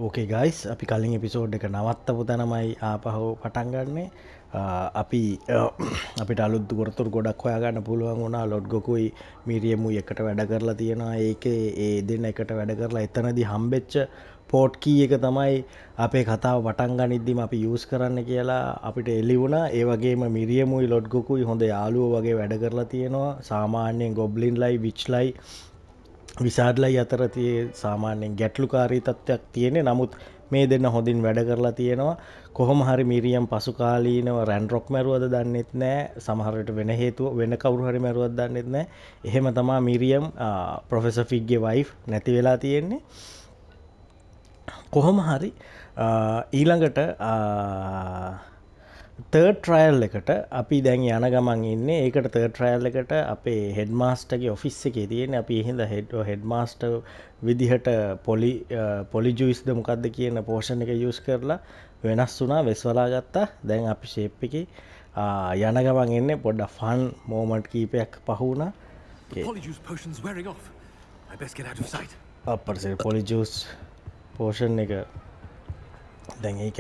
ඕකේ guys අපි කලින් episode එක නවත්තපු තැනමයි ආපහු පටන් ගන්නේ. අපි අපිට අලුත් ගොරතුරු ගොඩක් හොයාගන්න පුළුවන් වුණා. ලොඩ්ගොකුයි මීරියමුයි එකට වැඩ කරලා තියෙනවා. ඒකේ ඒ දෙන්න එකට වැඩ කරලා එතනදී හම්බෙච්ච පෝට් කී එක තමයි අපේ කතාව පටන් ගනිද්දිම අපි යූස් කරන්න කියලා අපිට එළි වුණා. ඒ වගේම මිරියමුයි ලොඩ්ගොකුයි හොඳ යාළුවෝ වගේ වැඩ කරලා තියෙනවා. සාමාන්‍යයෙන් ගොබ්ලින්ලයි විච්ලයි විසාඩ්ලයි අතර සාමාන්‍යයෙන් ගැටලුකාරී තත්ත්වයක් තියෙන්නේ. නමුත් මේ දෙන්න හොඳින් වැඩ කරලා තියෙනවා. කොහොම හරි මිරියම් පසු කාලීනව රැන්ඩ්‍රොක් මැරුවද දන්නෙත් නෑ. සමහර විට වෙන හේතුව වෙන කවුරු හරි මැරුවද දන්නෙත් නෑ. එහෙම තමා මිරියම් ප්‍රොෆෙසර් ෆිග්ගේ වයිෆ් නැති වෙලා තියෙන්නේ. කොහොම හරි ඊළඟට තර්ඩ් ට්‍රයල් එකට අපි දැන් යන ගමන් ඉන්නේ. ඒකට තර්ඩ් ට්‍රයල් එකට අපේ හෙඩ්මාස්ටර්ගේ ඔෆිස් එකේ තියෙන. අපි හින්දා හෙඩ්මාස්ටර් විදිහට පොලිජුයිස්ද මොකක්ද කියන පෝෂන් එක යූස් කරලා වෙනස් වුණා, වෙස්වලා ගත්තා. දැන් අපි ෂේප් එකේ යන ගමන් ඉන්නේ. පොඩ්ඩක් ෆන් මෝමන්ට් කීපයක් පහ වුණා. අප්පරසේ පොලිජුස් පෝෂන් එක දැන් ඒක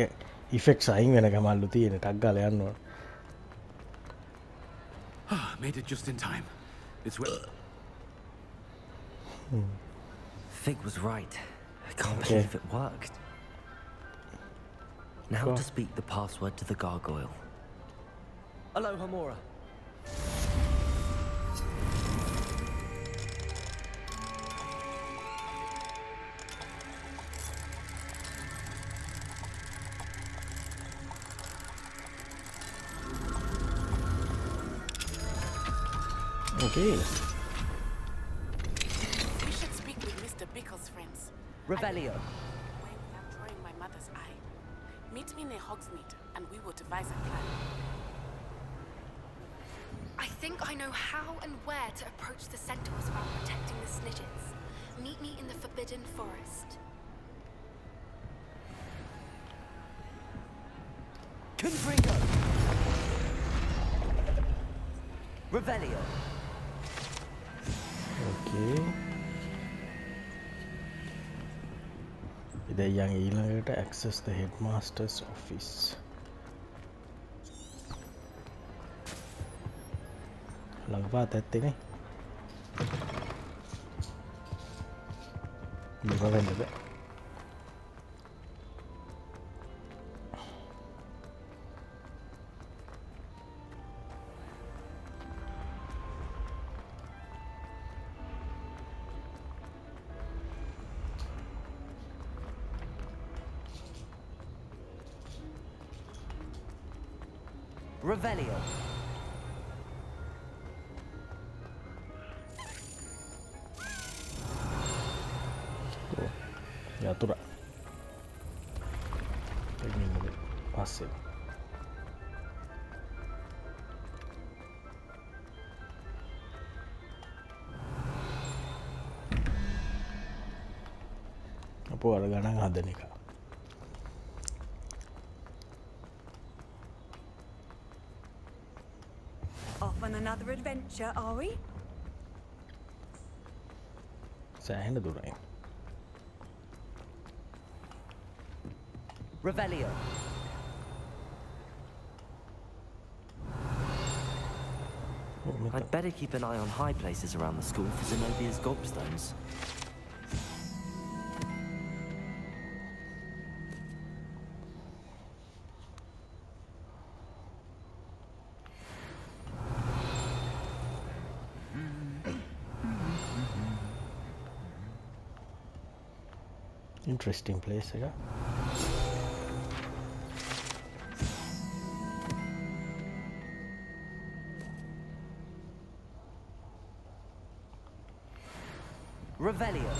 ඉෆෙක්ට්ස් අයින් වෙන ගමල්ලු තියෙන ටක් ගාලා යන්න ඕන. Made it just in time. It's Fig was right. I can't believe it worked. Now to speak the password to the gargoyle. Hello, Hamora. Okay. We should speak with Mr. Bickle's friends. Revelio. Way without drawing my mother's eye. Meet me near Hogsmeade, and we will devise a plan. I think I know how and where to approach the centaurs while protecting the snidgets. Meet me in the Forbidden Forest. Confringo. Revelio. Okay. ඉතින් යන් ඊළඟට access the headmaster's office. ළඟපාත ඇත්තේ නේ. මේක වෙන්නද? Revelio. යතුර. එන්නේ පස්සේ. අපෝ අර ගණන් හදන එක. Off on another adventure, are we? සෑහෙන දුරයි. Revelio. I'd better keep an eye on high places around the school for Zenobia's gobstones. Interesting place එක. Revelio.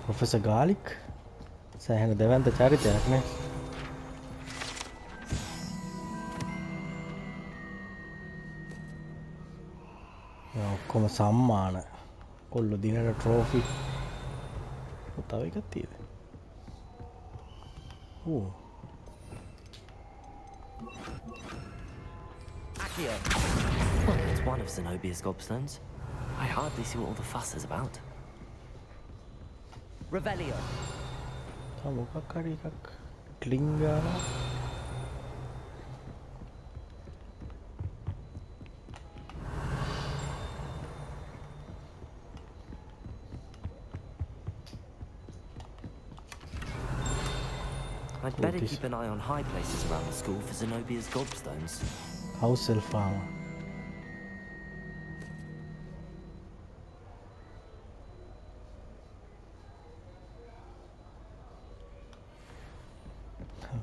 ප්‍රොෆෙසර් ගාලික් සෑහෙන දෙවන්ත චරිතයක් නේ. ඔක්කොම සම්මාන කොල්ල දිනට ට්‍රෝෆි තව එකක් තියෙද Ooh. Accio! Well, it's one of Zenobia's gobstones. I hardly see what all the fuss is about. Revelio! මොකක් හරි එකක් ක්ලිං ගාලා I'd better keep an eye on high places around the school for Zenobia's gobstones. house self armor.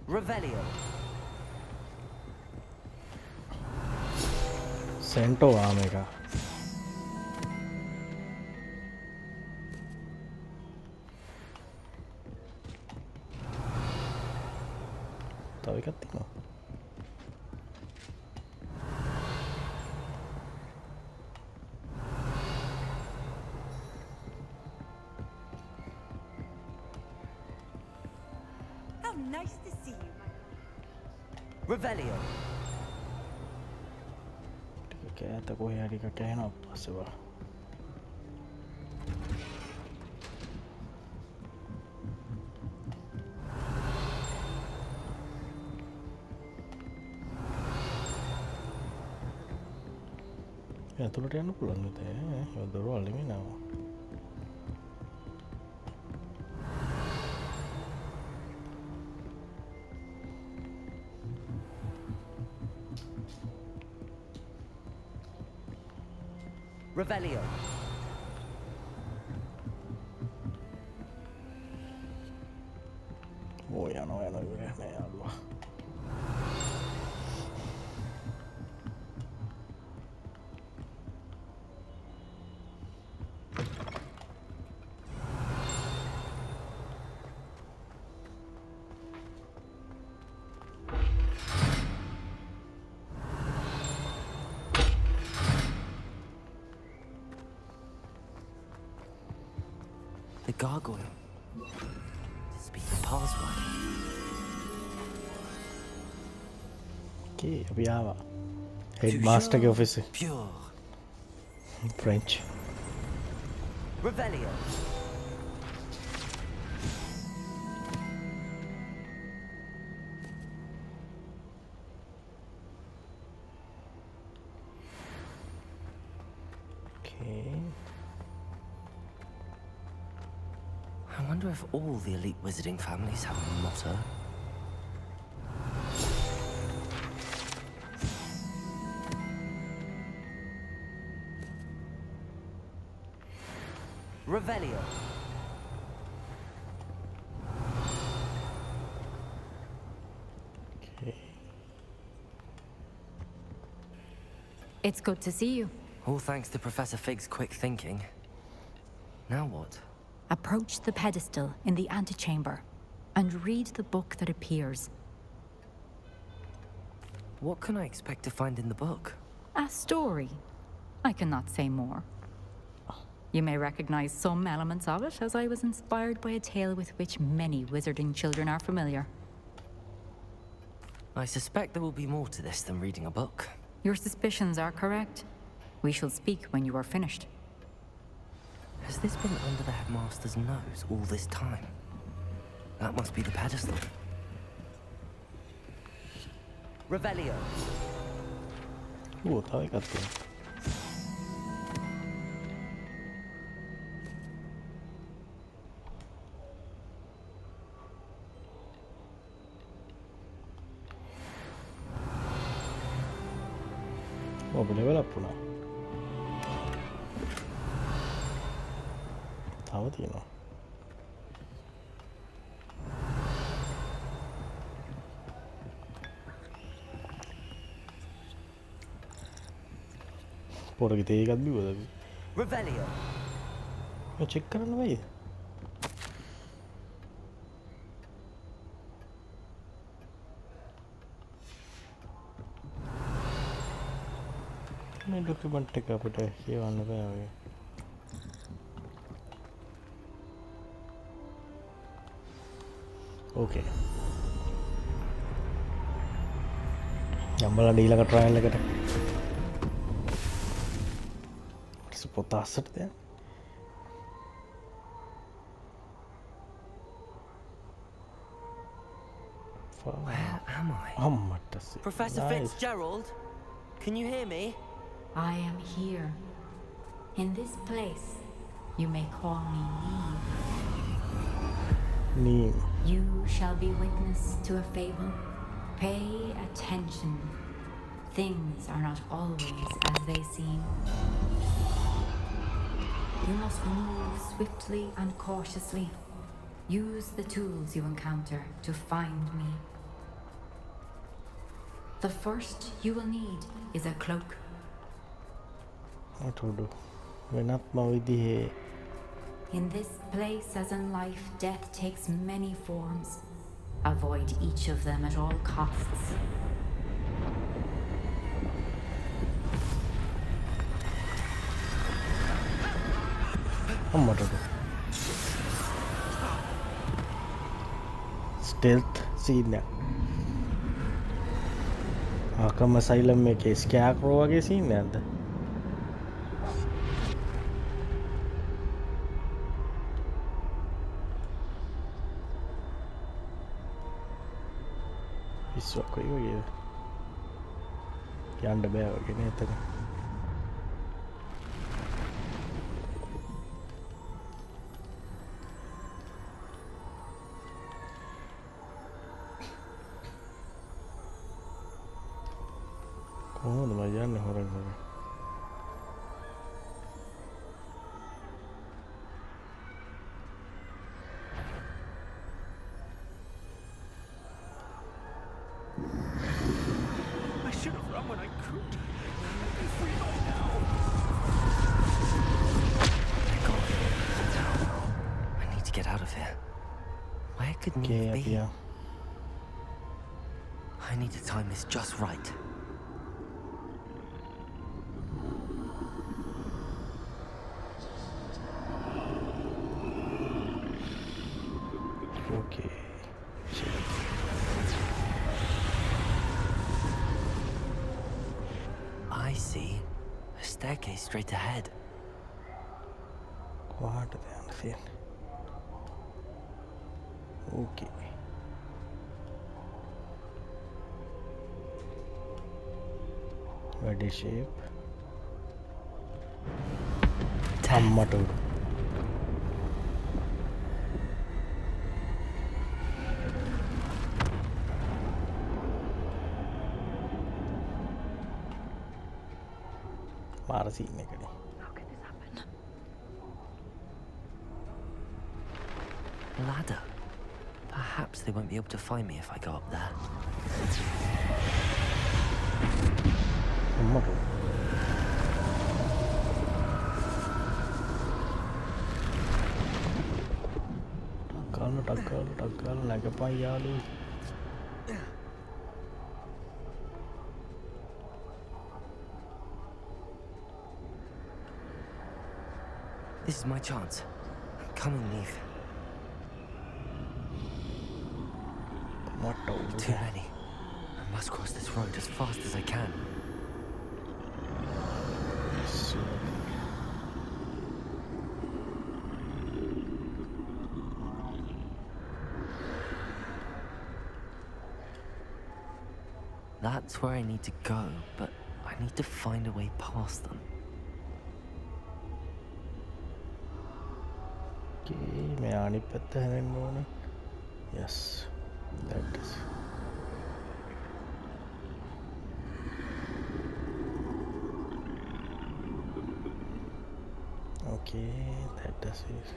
Revelio! Cento armor එක. තව එකක් තියෙනවා. How nice to see you. Revelio! ටික ඈත කොහේ හරි එකක් ඇහෙනවා පස්සේ බා. ඇතුළට යන්න පුළුවන් නේද? ඒ දොරවල් නෙමෙයි නම. Revelio! ඕ යනවා ඉවරයි නෑ යාළුවා. The gargoyle. Speak the password. Okay, අපි ආවා. Headmaster ගේ office එක. Pure. French. Revelio. Okay. I wonder if all the elite wizarding families have a motto. Revelio. Okay. It's good to see you. All thanks to Professor Fig's quick thinking. Now what? Approach the pedestal in the antechamber and read the book that appears. What can I expect to find in the book? A story. I cannot say more. You may recognize some elements of it, as I was inspired by a tale with which many wizarding children are familiar. I suspect there will be more to this than reading a book. Your suspicions are correct. We shall speak when you are finished. Has this been under the headmaster's nose all this time? That must be the pedestal. Revelio. Ooh, තව එකක් තියෙනවා. ඔබ level up වුණා. තව තියෙනවා. පොරගේ තේ එකක් බිව්වද අපි? Revelio. ඔය චෙක් කරන්න බෑද? මේ ડોකියුමන්ට් එක අපිට කියවන්න බෑ ඔය. Okay. යම්බලා ඩීලක ට්‍රයිල් එකට පොත අස්සට දෙයක් Where am I? අම්මට Professor Fitzgerald? Can you hear me? I am here. In this place, you may call me Neve. නීම් You shall be witness to a fable. Pay attention. Things are not always as they seem. You must move swiftly and cautiously. Use the tools you encounter to find me. The first you will need is a cloak. අටඩු වෙනත්ම විදිහේ In this place, as in life, death takes many forms. Avoid each of them at all costs. අම්මටඩු ස්ටෙල්ත් සීනයක් ආකම සයිලම් එක ස්කෑක්රෝ වගේ සීන්න ඇද විස්වක්කොයි වගේ යන්ඩ බෑ වගෙන එතක කොහොමද මම යන්නේ හොරෙන් හොරෙන් I should have run when I could. I'd be free by now. I need to get out of here. Where could okay Neve be? අපියා I need to time this just right. okay I see a staircase straight ahead. කොහාටද යන්න තියෙන්නේ okay වැඩි shape අම්මට උඩු මාර scene එකනේ How could this happen? Ladder. Perhaps they won't be able to find me if I go up there. අම්මට ටක්කාල නැගපන් යාළුවෝ This is my chance. Come on, Neve. මට උඩු Too many. I must cross this road as fast as I can. That's where I need to go, but I need to find a way past them. okay මේ අනිත් පැත්ත හැරෙන්න ඕන yes that is okay that is it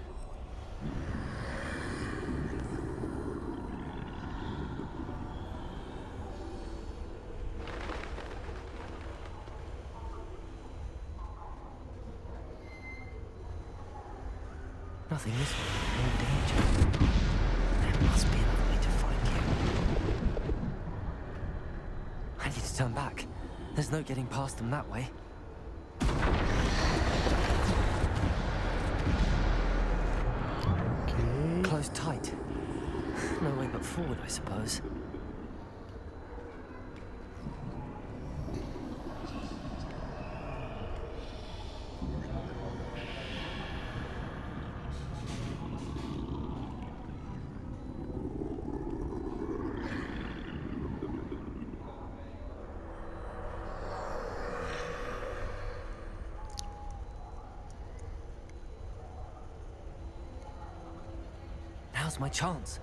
Nothing this way. No danger. There must be another way to find you. I need to turn back. There's no getting past them that way. okay Close tight. No way but forward, I suppose. Now's my chance.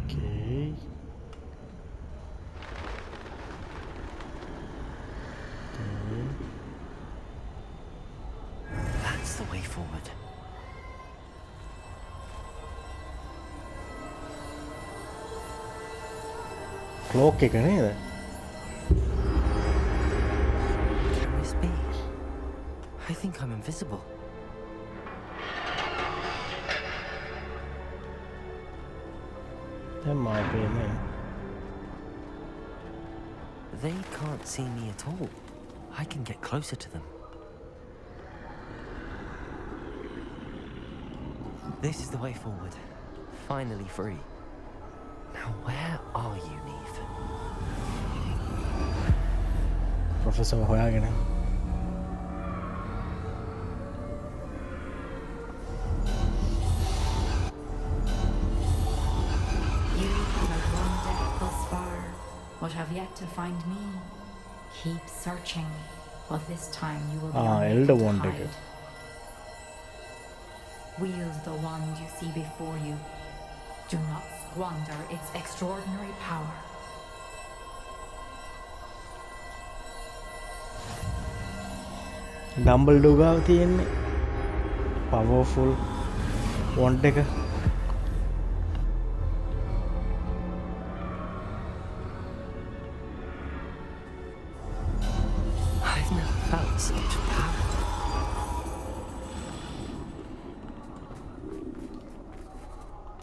Okay. That's the way forward. Clock එක නේද? Can this be? I think I'm invisible. දැන් මාව පේන්නේ. They can't see me at all. I can get closer to them. This is the way forward. Finally free. Now where are you, Neve? Professor හොයාගෙන. You have wandered thus far, but have yet to find me. Keep searching, but this time you will be unable elder to wand hide. Wield the wand you see before you. Do not squander its extraordinary power. Dumbledore ගාව තියෙන්නේ powerful වොන්ට් එක. I've never felt such power.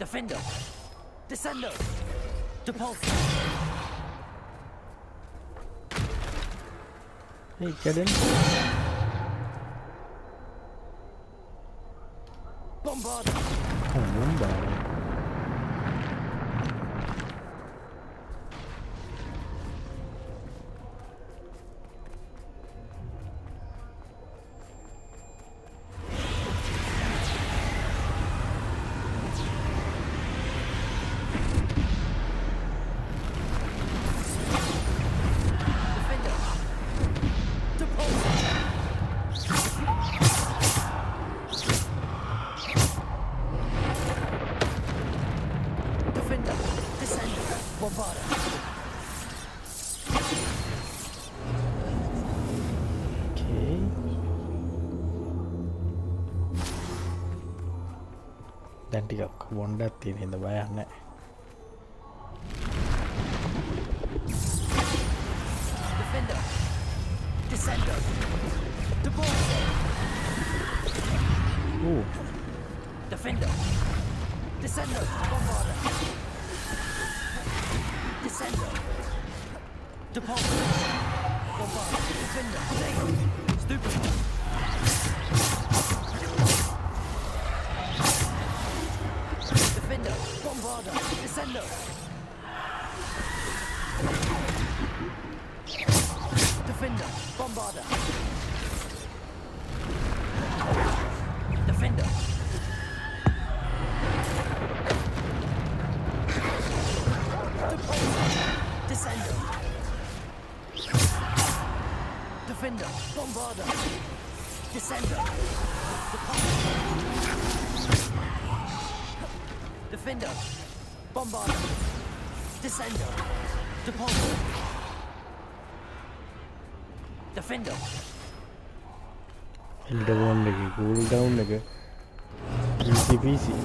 Defender! Descender! Depulsor! ඒ කැඩෙන. Bombarder! මොම්බාර. Defender! Depulsor! Defender! Descender! Bombarder! Okay. දැන් ටිකක් වොන්ඩක් තියෙන හින්දා බයක් නැහැ. Defender! Descender! Depulsor! Ooh. Defender! Descender! Bombarder! Descender! Depulsor! Bombarder! Defender! Dave! Stupid! Defender! Bombarder! Descender! Defender! Bombarder! Defender! Descender! Defender! Bombarder! Descender! Defender! Bombarder! Descender! Depulsor! Defender! එල්ඩර් වොන්ඩ් එකේ cool down එක easy peasy.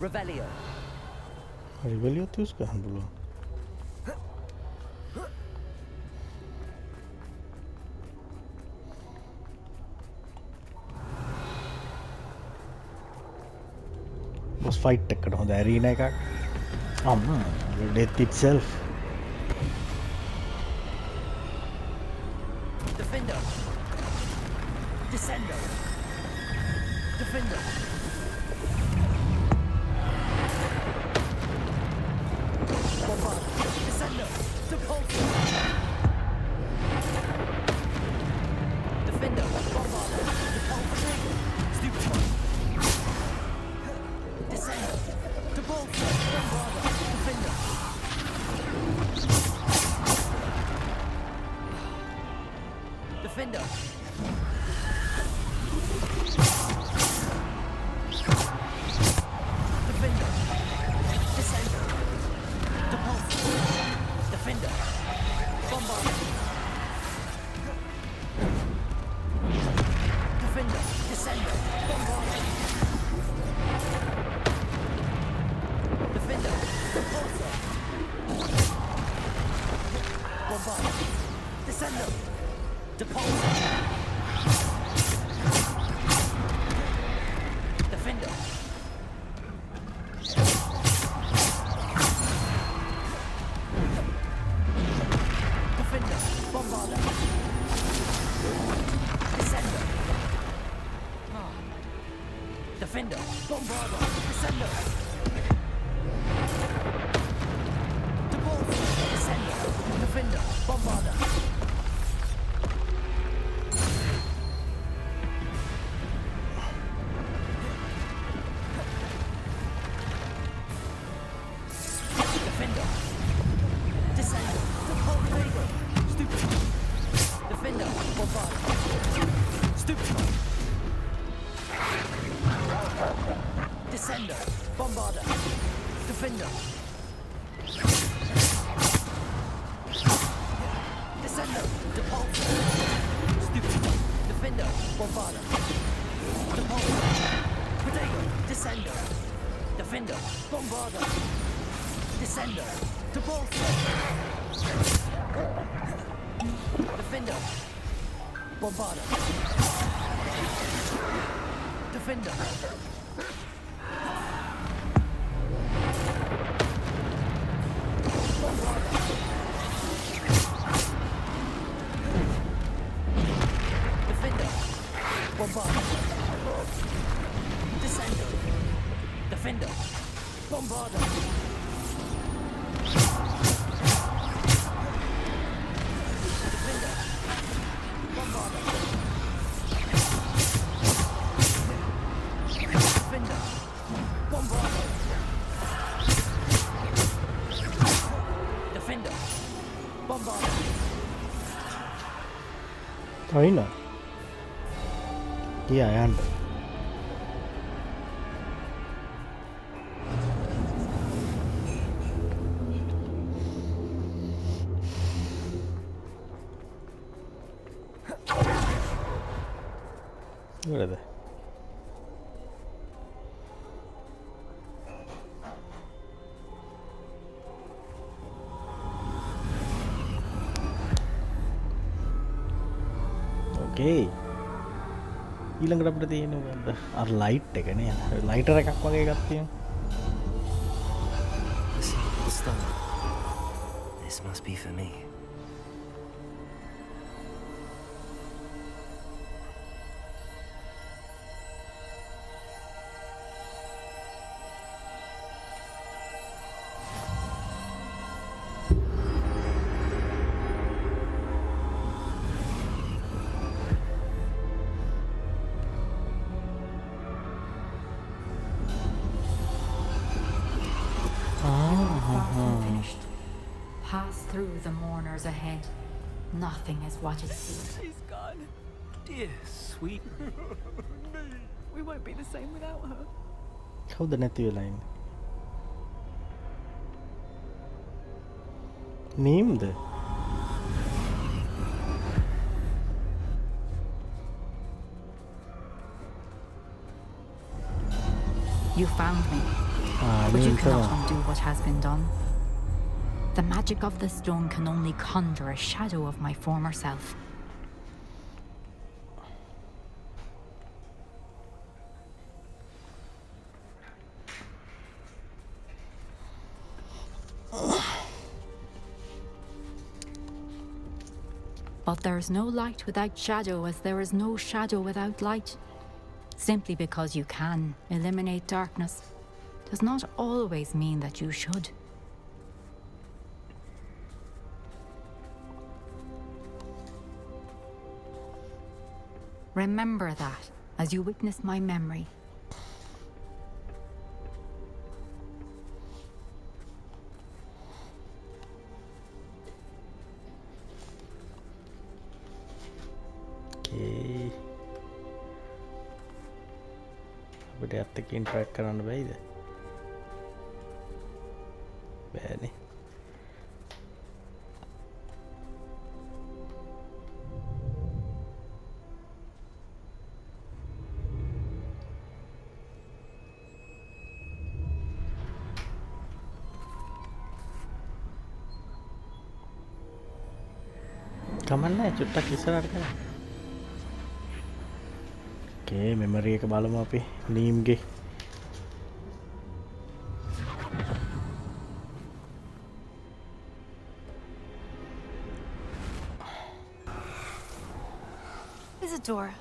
Revelio! රිවලියොත් use කරන්න පුළුවන්. boss fight එකකට හොඳ arena එකක්. death itself. Defender! Descender! Defender! Bombarder! Descender! Depulsor! Defender! Bombarder! Depulsor! Stupid one! Descender! Depulsor! Bombarder! Defender! Defender. Defender. Descender. Depulsor. Defender. Bombarder. Defender. Descender. Bombarder. Defender. Depulsor. Bombarder. Descender. Depulsor. Defender. Defender. Bombarder. Descender. Defender. Bombarder. Descender. Depulsor. Descender. Defender. Bombarder. Defender. Descender. Depulsor. Stupid. Defender. Bombarder. Stupid. Descender. Bombarder. Defender. Descender. Depulsor. Stupid. Defender. Bombarder. Depulsor. Protego. Descender. Defender. Bombarder. Descender. Depulsor. Defender. Bombarder. Defender. Bombarder. Defender. Bombarder. Descender. Defender. Bombarder. Defender. Bombarder. Defender. Bombarder. Defender. Bombarder. අයින කියා යන්න ඉවරද ඕකේ ඊළඟට අපිට තියෙන්නේ මොකද්ද අර light එකනේ lighter එකක් වගේ එකක් තියෙනවා A single stone. This must be for me. Finished. Pass through the mourners ahead. Nothing is what it seems. She's gone. Dear sweet. We won't be the same without her. කවුද නැති වෙලා ඉන්නේ නීම්ද You found me, but you නීම් cannot තමයි undo what has been done. The magic of the stone can only conjure a shadow of my former self. But there is no light without shadow, as there is no shadow without light. Simply because you can eliminate darkness does not always mean that you should. Remember that as you witness my memory. අපිට ඇත්ත එක්ක interact කරන්න බැයිද? බෑනේ. කමන්නේ චුට්ටක් ඉස්සරහට කරා. ඕකේ memory එක බලමු අපි නීම්ගේ. Isadora,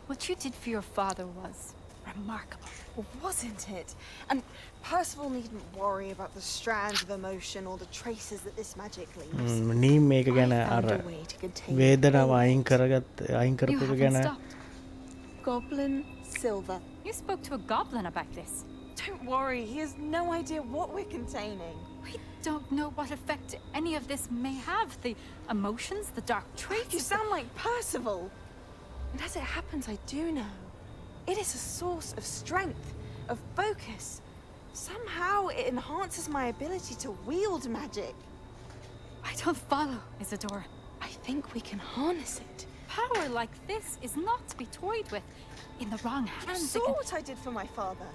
what you did for your father was remarkable. Well, wasn't it? And Percival needn't worry about the strands of emotion or the traces that this magic leaves. නීම් මේක ගැන I අර found a way to contain වේදනාව all අයින් of it. අයින් You කරපු එක haven't ගැන stopped. Goblin Silver. You spoke to a goblin about this. Don't worry, he has no idea what we're containing. We don't know what effect any of this may have. The emotions, the dark traits. You sound like Percival. And as it happens, I do know. It is a source of strength, of focus. Somehow it enhances my ability to wield magic. I don't follow, Isadora. I think we can harness it. Power like this is not to be toyed with. In the wrong You hands, it saw can... what I did for my father.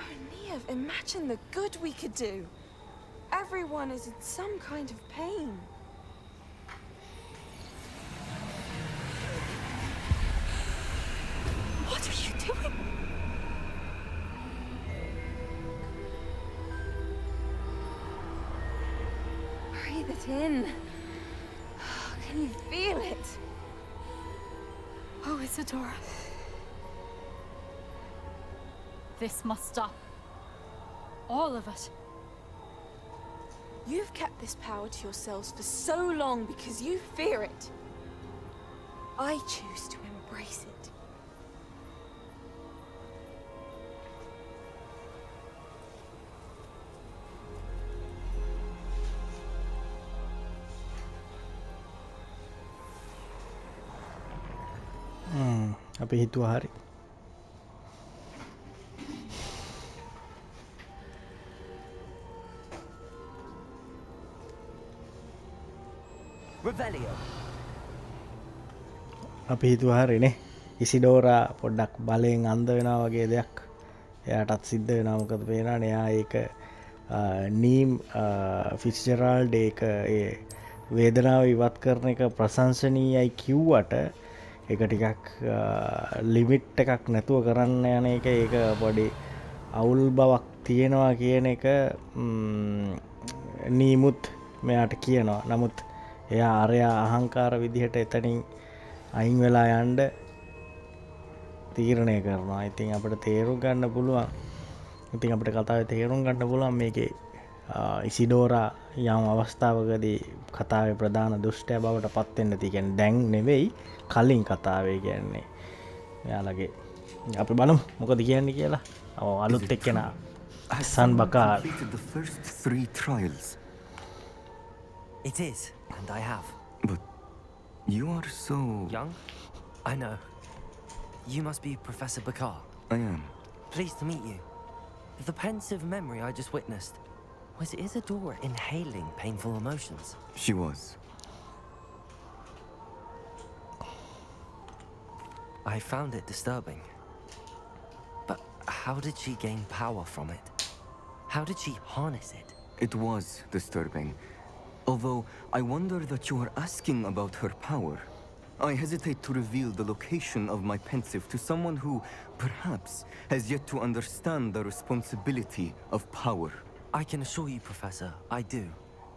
Oh, Neve, imagine the good we could do. Everyone is in some kind of pain. What are you doing? Breathe it in. Can you feel it? Oh, Isadora. This must stop. All of it. You've kept this power to yourselves for so long because you fear it. I choose to embrace it. අපි හිතුවා හරි. Revelio. අපි හිතුවා හරිනේ. ඉසිඩෝරා පොඩ්ඩක් බලයෙන් අන්ධ වෙනවා වගේ දෙයක් එයාටත් සිද්ධ වෙනවා. මොකද පේනවනේ එයා ඒක නීම් ෆිට්ස්ජෙරාල්ඩ් ඒක ඒ වේදනාව ඉවත් කරන එක ප්‍රශංසනීයයි කිව්වට ඒක ටිකක් ලිමිට් එකක් නැතුව කරන්න යන එක ඒක පොඩි අවුල් බවක් තියෙනවා කියන එක නීමුත් මෙයාට කියනවා. නමුත් එයා අරයා අහංකාර විදිහට එතනින් අයින් වෙලා යන්න තීරණය කරනවා. ඉතින් අපිට තේරුම් ගන්න පුළුවන්. ඉතින් අපිට කතාවේ තේරුම් ගන්න පුළුවන් මේකේ ඉසිඩෝරා යම් අවස්ථාවකදී කතාවේ ප්‍රධාන දුෂ්ටයා බවට පත් වෙන්න තියෙන්නේ දැන් නෙවෙයි කලින් කතාවේ කියන්නේ. එයාලගේ අපි බලමු මොකද කියන්නේ කියලා. අලුත් එක්කෙනා සන් බකාර්. Completed the first 3 trials. It is, and I have. But you are so... Young? I know. You must be Professor Bakar. I am. Pleased to meet you. The pensive memory I just witnessed, was Isadora inhaling painful emotions? She was. I found it disturbing. But how did she gain power from it? How did she harness it? It was disturbing. Although I wonder that you are asking about her power. I hesitate to reveal the location of my pensive to someone who, perhaps, has yet to understand the responsibility of power. I can assure you, Professor, I do.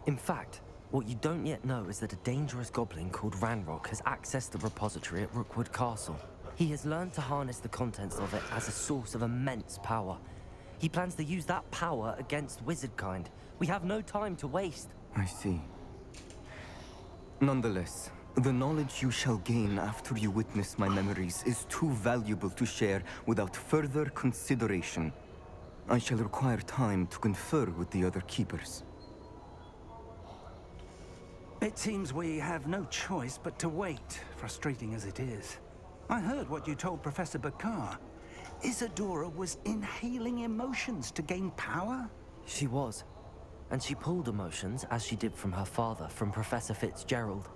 In fact, what you don't yet know is that a dangerous goblin called Ranrock has accessed the repository at Rookwood Castle. He has learned to harness the contents of it as a source of immense power. He plans to use that power against wizardkind. We have no time to waste. I see. Nonetheless, the knowledge you shall gain after you witness my memories is too valuable to share without further consideration. I shall require time to confer with the other keepers. It seems we have no choice but to wait, frustrating as it is. I heard what you told Professor Bakar. Isadora was inhaling emotions to gain power? She was. And she pulled emotions, as she did from her father, from Professor Fitzgerald,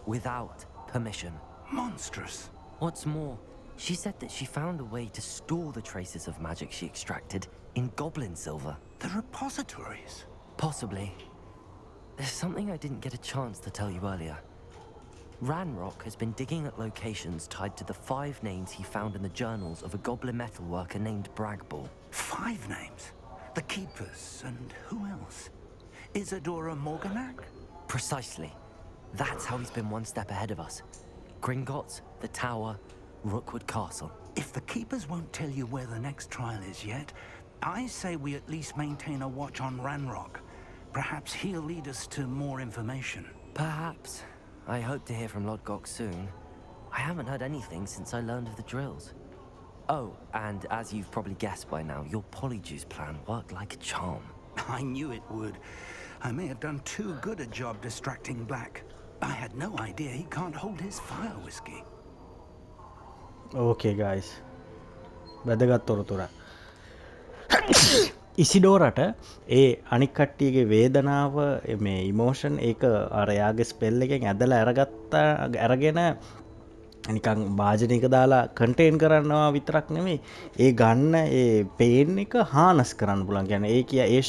without permission. Monstrous. What's more, she said that she found a way to store the traces of magic she extracted in goblin silver. The repositories. Possibly. There's something I didn't get a chance to tell you earlier. Ranrock has been digging at locations tied to the 5 names he found in the journals of a goblin metalworker named Bragball. 5 names? The Keepers, and who else? Isadora Morganac? Precisely. That's how he's been one step ahead of us. Gringotts, the Tower, Rookwood Castle. If the Keepers won't tell you where the next trial is yet, I say we at least maintain a watch on Ranrock. Perhaps he'll lead us to more information. Perhaps. I hope to hear from Lodgok soon. I haven't heard anything since I learned of the drills. Oh, and as you've probably guessed by now, your Polyjuice plan worked like a charm. I knew it would. I may have done too good a job distracting Black. I had no idea he can't hold his fire whiskey. Okay, guys. වැදගත් තොරතුරක්. ඉසිඩෝරට ඒ අනික් කට්ටියගේ වේදනාව මේ emotion ඒක අර යාගේ spell එකෙන් ඇදලා අරගෙන නිකන් වාජනයක දාලා කන්ටේන් කරනවා විතරක් නෙමෙයි ඒ ගන්න ඒ පේන් එක හානස් කරන්න පුළුවන්. කියන්නේ ඒ කිය ඒ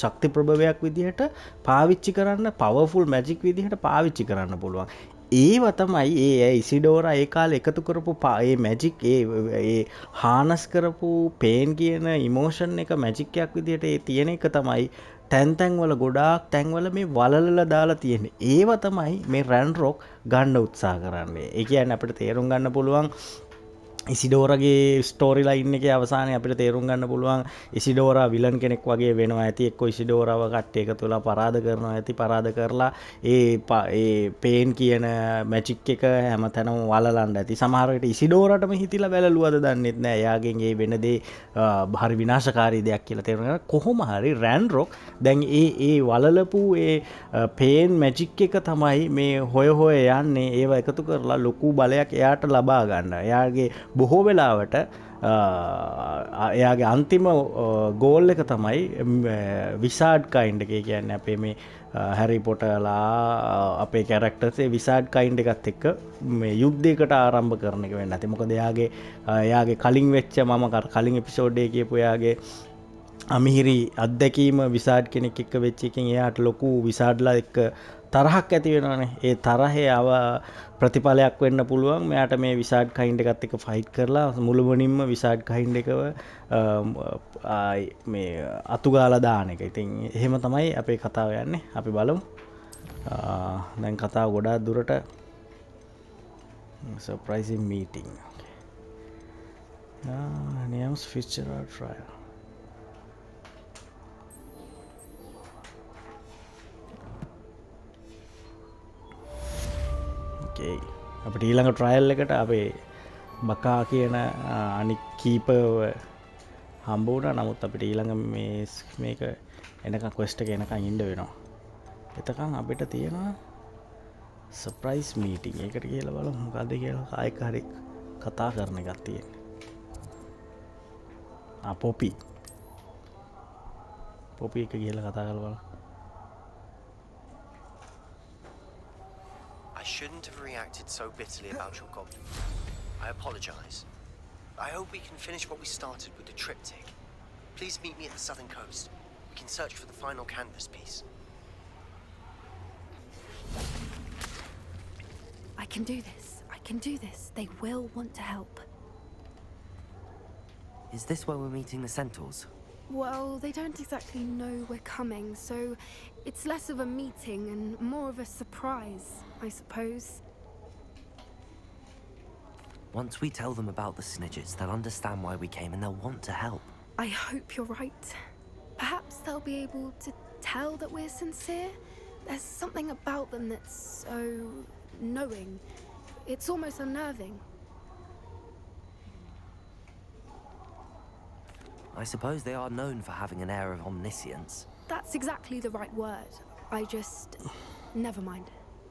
ශක්ති ප්‍රභවයක් විදිහට පාවිච්චි කරන්න පවර්ෆුල් මැජික් විදිහට පාවිච්චි කරන්න පුළුවන්. ඒව තමයි ඒ ඉසිඩෝරා ඒ කාලේ එකතු කරපු ඒ මැජික් ඒ හානස් කරපු පේන් කියන ඉමෝෂන් එක මැජික් එකක් විදිහට ඒ තියෙන එක තමයි තැන්වල ගොඩාක් තැන්වල මේ වලලලා දාලා තියෙන්නේ. ඒව තමයි මේ රැන්රොක් ගන්න උත්සාහ කරන්නේ. ඒ කියන්නේ අපිට තේරුම් ගන්න පුළුවන් ඉසිඩෝරගේ ස්ටෝරි ලයින් එකේ අවසානයේ අපිට තේරුම් ගන්න පුළුවන් ඉසිඩෝරා විලන් කෙනෙක් වගේ වෙනවා ඇති. එක්ක ඉසිඩෝරාව කට්ටිය එකතු වෙලා පරාද කරනවා ඇති. පරාද කරලා ඒ පේන් කියන මැජික් එක හැමතැනම වලලන්න ඇති. සමහර විට ඉසිඩෝරාටම හිතිලා බැලලුවද දන්නෙත් නෑ. එයාගෙන් ඒ වෙන දේ හරි විනාශකාරී දෙයක් කියලා තේරුම් ගන්න. කොහොම හරි රැන්රොක් දැන් ඒ වලලපු ඒ පේන් මැජික් එක තමයි මේ හොය යන්නේ. ඒව එකතු කරලා ලොකු බලයක් එයාට ලබා ගන්න. එයාගේ බොහෝ වෙලාවට එයාගේ අන්තිම ගෝල් එක තමයි විසාඩ් කයින්ඩ් එක. කියන්නේ අපේ මේ හැරි පොටර්ලා අපේ කැරක්ටර්ස් ඒ විසාඩ් කයින්ඩ් එකත් එක්ක මේ යුද්ධයකට ආරම්භ කරන එක වෙන්න ඇති. මොකද එයාගේ කලින් වෙච්ච මම කලින් එපිසෝඩ් එකේ කියපු එයාගේ අමිහිරි අත්දැකීම විසාඩ් කෙනෙක් එක්ක වෙච්ච එකෙන් එයාට ලොකු විසාඩ්ලා එක්ක තරහක් ඇති වෙනවානේ. ඒ තරහේ ප්‍රතිඵලයක් වෙන්න පුළුවන්. මෙයාට මේ විසාඩ් කයින්ඩ් එකත් එක්ක ෆයිට් කරලා මුළුමනින්ම විසාඩ් කයින්ඩ් එකව මේ අතුගාලා දාන එක. ඉතින් එහෙම තමයි අපේ කතාව යන්නේ. අපි බලමු. දැන් කතාව ගොඩාක් දුරට surprising meeting. names Fitzgerald trial. අපට ඊළඟ ට්‍රයල් එකට අපේ බකා කියන අනික් කීපව හම්බ වුණා. නමුත් අපිට ඊළඟ මේක එනකන් ක්වෙස්ට් එක එනකන් ඉන්න වෙනවා. එතකන් අපිට තියෙනවා සර්ප්‍රයිස් මීටින්. ඒකට කියලා බලමු මොකද්ද කියලා කායික හරි කතා කරන එකක් තියෙන්නේ. පොපි එක කියලා කතා කරලා බලමු. I shouldn't have reacted so bitterly about your goblin. I apologize. I hope we can finish what we started with the triptych. Please meet me at the southern coast. We can search for the final canvas piece. I can do this. I can do this. They will want to help. Is this where we're meeting the centaurs? Well, they don't exactly know we're coming, so it's less of a meeting and more of a surprise, I suppose. Once we tell them about the Snidgets, they'll understand why we came and they'll want to help. I hope you're right. Perhaps they'll be able to tell that we're sincere. There's something about them that's so knowing. It's almost unnerving. I suppose they are known for having an air of omniscience. That's exactly the right word. I just... never mind.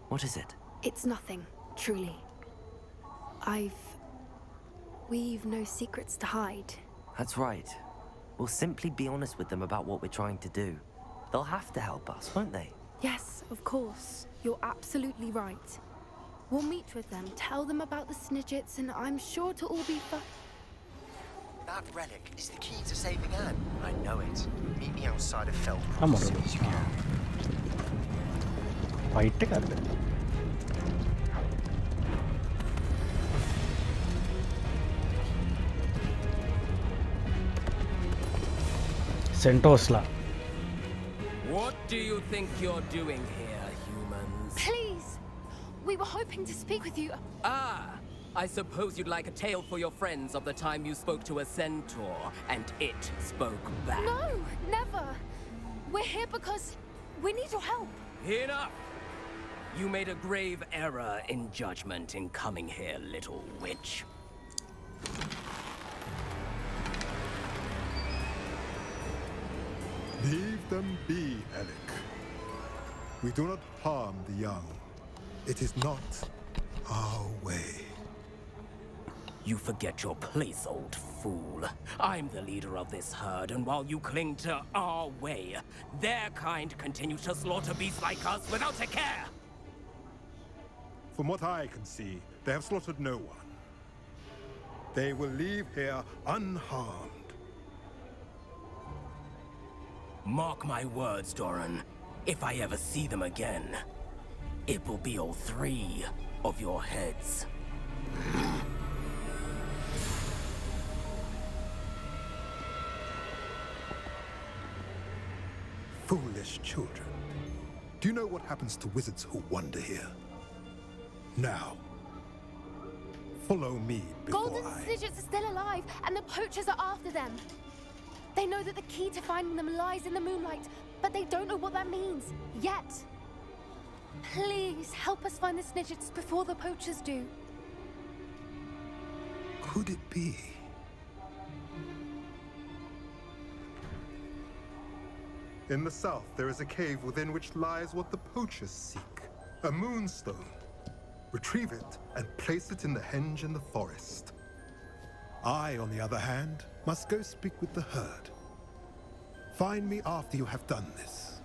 What is it? It's nothing, truly. I've we've no secrets to hide. That's right. We'll simply be honest with them about what we're trying to do. They'll have to help us, won't they? Yes, of course. You're absolutely right. We'll meet with them, tell them about the Snidgets, and I'm sure to all be That relic is the key to saving Anne. I know it. Meet me outside of Feld I'm as soon as you can. fight එකක්ද සෙන්ටෝස්ලා What do you think you're doing here, humans? Please! We were hoping to speak with you. Ah, I suppose you'd like a tale for your friends of the time you spoke to a centaur and it spoke back. No, never. We're here because we need your help. Enough! You made a grave error in judgment in coming here, little witch. Leave them be, Alec. We do not harm the young. It is not our way. You forget your place, old fool. I'm the leader of this herd, and while you cling to our way, their kind continue to slaughter beasts like us without a care. From what I can see, they have slaughtered no one. They will leave here unharmed. Mark my words, Doran. If I ever see them again, it will be all 3 of your heads. Foolish children. Do you know what happens to wizards who wander here? Now, follow me before Golden Snidgets are still alive, and the poachers are after them. They know that the key to finding them lies in the moonlight, but they don't know what that means, yet. Please, help us find the Snidgets before the poachers do. Could it be? In the south, there is a cave within which lies what the poachers seek. A moonstone. Retrieve it and place it in the henge in the forest. I, on the other hand, must go speak with the herd. Find me after you have done this.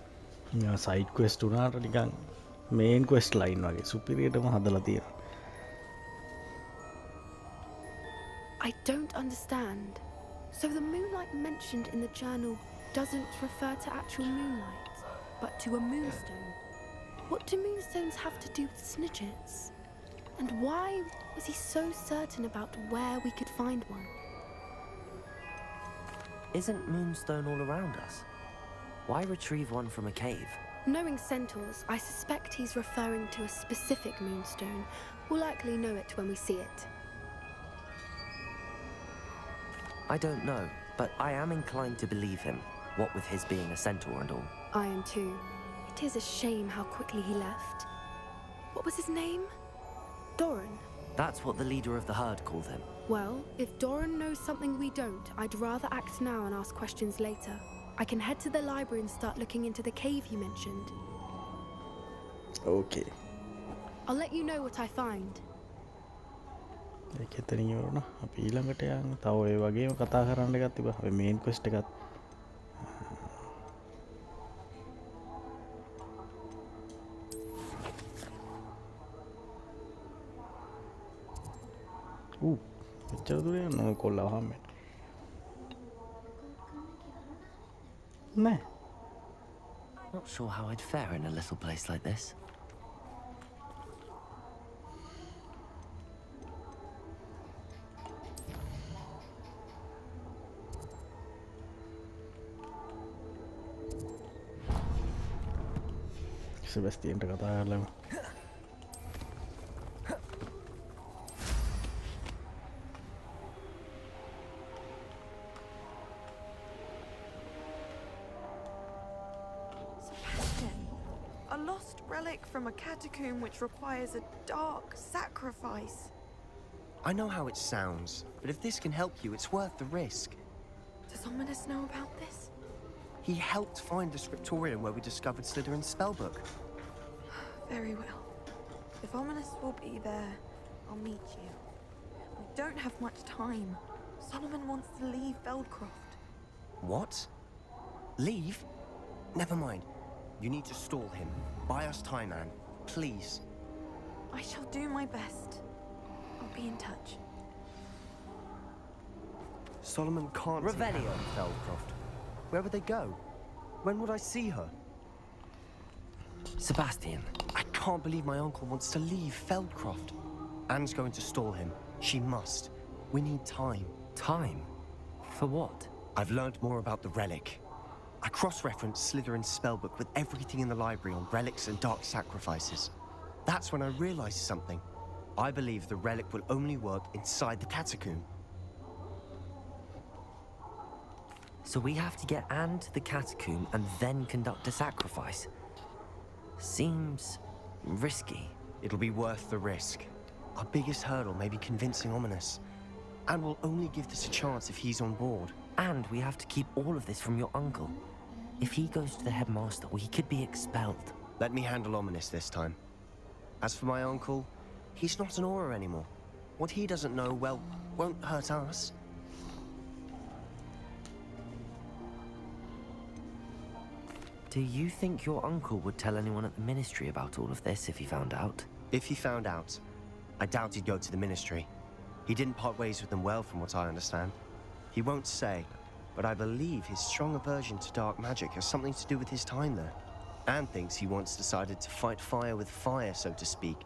Side quest උනාට නිකන් මේන් quest line වගේ සුපිරියටම හදලා තියෙනවා I don't understand. So the moonlight mentioned in the journal doesn't refer to actual moonlight, but to a moonstone. What do moonstones have to do with Snidgets? And why was he so certain about where we could find one? Isn't Moonstone all around us? Why retrieve one from a cave? Knowing centaurs, I suspect he's referring to a specific moonstone. We'll likely know it when we see it. I don't know, but I am inclined to believe him, what with his being a centaur and all. I am too. It is a shame how quickly he left. What was his name? Doran? That's what the leader of the herd called him. Well, if Doran knows something we don't, I'd rather act now and ask questions later. I can head to the library and start looking into the cave you mentioned. Okay. I'll let you know what I find. ඒක එතනින් ඉවරන අපි ඊළඟට යන්න තව ඒ වගේම කතා කරන්න එකක් තිබ්බා අපි මේන් ක්වෙස්ට් එකත් එච්චර දුර යන්න ඕන කොල්ලව හම්බෙන්න නෑ Not sure how I'd fare in a little place like this. Sebastian kata alam. Sebastian, a lost relic from a catacomb which requires a dark sacrifice. I know how it sounds, but if this can help you, it's worth the risk. Does Ominous know about this? He helped find the scriptorium where we discovered Slytherin's spellbook. Very well. If Ominous will be there, I'll meet you. We don't have much time. Solomon wants to leave Feldcroft. What? Leave? Never mind. You need to stall him. Buy us time, Anne. Please. I shall do my best. I'll be in touch. Solomon can't... Revelio. Feldcroft. Where would they go? When would I see her? Sebastian. I can't believe my uncle wants to leave Feldcroft. Anne's going to stall him. She must. We need time. Time? For what? I've learned more about the relic. I cross-referenced Slytherin's spellbook with everything in the library on relics and dark sacrifices. That's when I realized something. I believe the relic will only work inside the catacomb. So we have to get Anne to the catacomb and then conduct a sacrifice. Seems risky. It'll be worth the risk. Our biggest hurdle may be convincing Ominous. And we'll only give this a chance if he's on board. And we have to keep all of this from your uncle. If he goes to the headmaster, he could be expelled. Let me handle Ominous this time. As for my uncle, he's not an Auror anymore. What he doesn't know, well, won't hurt us. Do you think your uncle would tell anyone at the ministry about all of this if he found out? If he found out, I doubt he'd go to the ministry. He didn't part ways with them well, from what I understand. He won't say, but I believe his strong aversion to dark magic has something to do with his time there. Anne thinks he once decided to fight fire with fire, so to speak,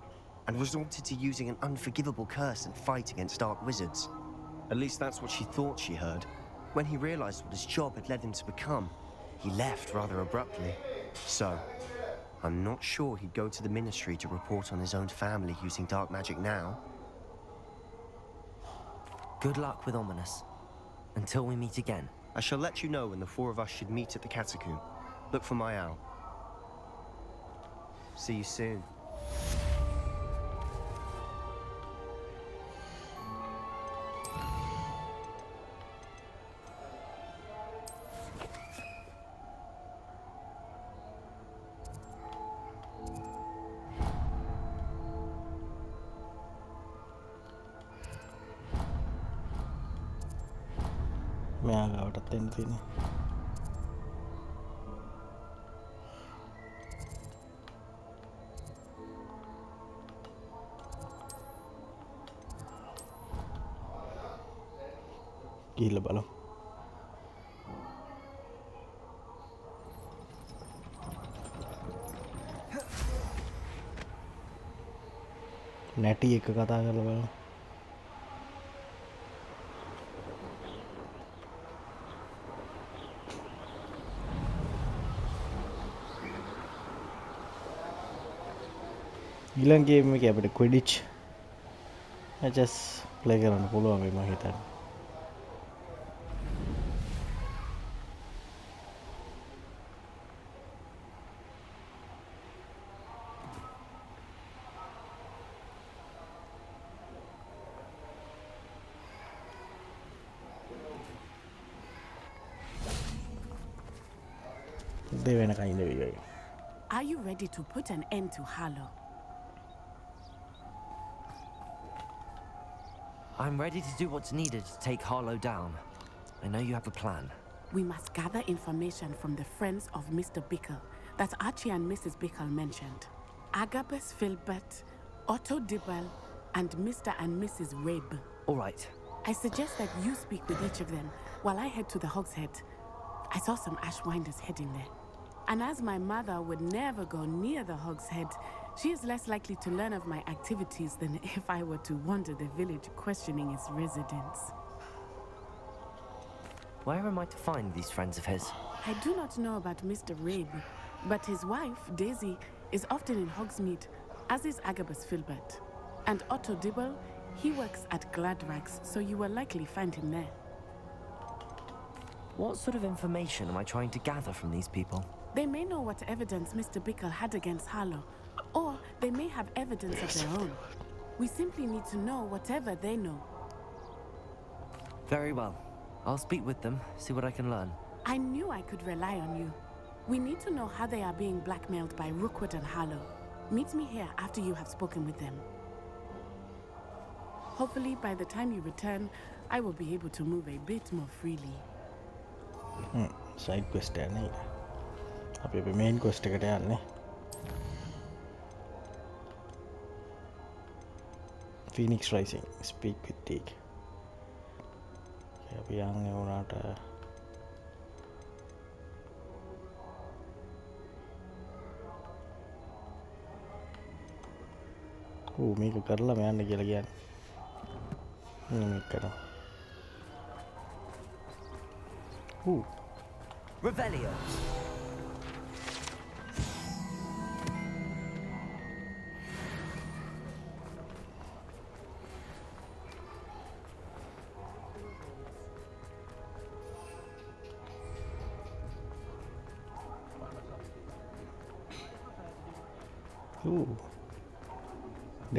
and resorted to using an unforgivable curse and fight against dark wizards. At least that's what she thought she heard. When he realized what his job had led him to become, he left rather abruptly. So, I'm not sure he'd go to the ministry to report on his own family using dark magic now. Good luck with Ominous. Until we meet again. I shall let you know when the four of us should meet at the catacomb. Look for my owl. See you soon. මෙයා ගාවටත් එන්න තියෙන්නේ. ගිහිල්ලා බලමු. නැටි එක කතා කරලා බලමු. ඊළඟ ගේම් එකේ අපිට ක්විඩිච් මැචස් ප්ලේ කරන්න පුළුවන් වෙයි මම හිතන්නේ. දෙවෙනකන් ඉඳ වෙයි. Are you ready to put an end to Harlow? I'm ready to do what's needed to take Harlow down. I know you have a plan. We must gather information from the friends of Mr. Bickle that Archie and Mrs. Bickle mentioned. Agabus Filbert, Otto Dibble, and Mr. and Mrs. Rabe. All right. I suggest that you speak with each of them while I head to the Hogshead. I saw some Ashwinders heading there. And as my mother would never go near the Hogshead, she is less likely to learn of my activities than if I were to wander the village questioning its residents. Where am I to find these friends of his? I do not know about Mr. Rabe, but his wife, Daisy, is often in Hogsmeade, as is Agabus Filbert. And Otto Dibble, he works at Gladrags, so you will likely find him there. What sort of information am I trying to gather from these people? They may know what evidence Mr. Bickle had against Harlow, or they may have evidence of their own. We simply need to know whatever they know. Very well. I'll speak with them, see what I can learn. I knew I could rely on you. We need to know how they are being blackmailed by Rookwood and Harlow. Meet me here after you have spoken with them. Hopefully, by the time you return, I will be able to move a bit more freely. Side quest යන්නේ. අපි අපේ මේන් quest එකට යන්නේ. Phoenix Rising. Speak with Teak. අපි යන්නේ උනාට මේක කරලා යන්න කියලා කියන්නේ. මේක කරා. Revelio.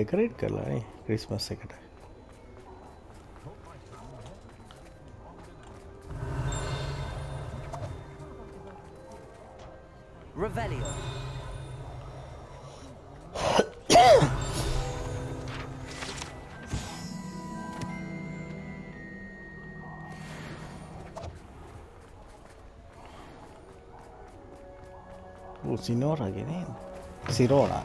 डेकोरेट කරලා නේ ක්‍රිස්මස් එකට. Revelio. සිනෝරා නේ සිරෝනා.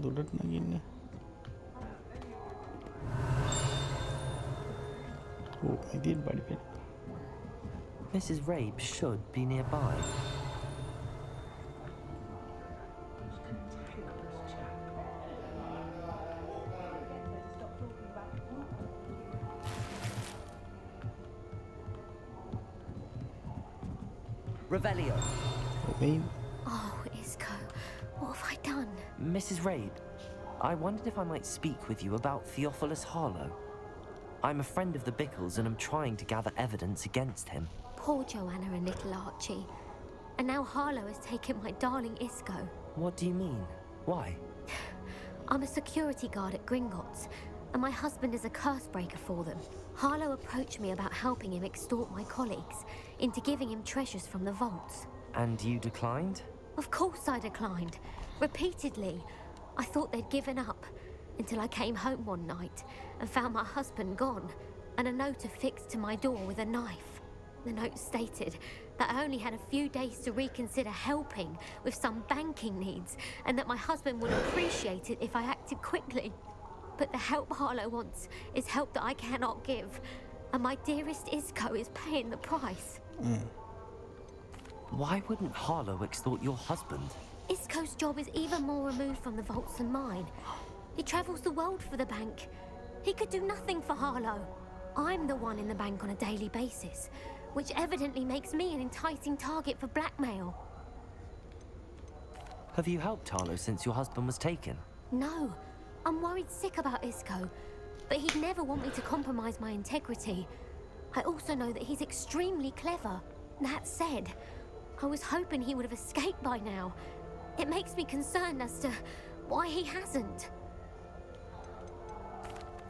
දුරට නගින්නේ. ඉතින් බඩි පෙළ. Mrs. Rabe should be nearby. Revelio. Oh, Isco, what have I done? Mrs. Rabe, I wondered if I might speak with you about Theophilus Harlow. I'm a friend of the Bickles and I'm trying to gather evidence against him. Poor Joanna and little Archie. And now Harlow has taken my darling Isco. What do you mean? Why? I'm a security guard at Gringotts, and my husband is a curse breaker for them. Harlow approached me about helping him extort my colleagues into giving him treasures from the vaults. And you declined? Of course I declined. Repeatedly. I thought they'd given up, until I came home one night and found my husband gone, and a note affixed to my door with a knife. The note stated that I only had a few days to reconsider helping with some banking needs, and that my husband would appreciate it if I acted quickly. But the help Harlow wants is help that I cannot give, and my dearest Isco is paying the price. Why wouldn't Harlow extort your husband? Isco's job is even more removed from the vaults than mine. He travels the world for the bank. He could do nothing for Harlow. I'm the one in the bank on a daily basis, which evidently makes me an enticing target for blackmail. Have you helped Harlow since your husband was taken? No. I'm worried sick about Isco, but he'd never want me to compromise my integrity. I also know that he's extremely clever. That said, I was hoping he would have escaped by now. It makes me concerned as to why he hasn't.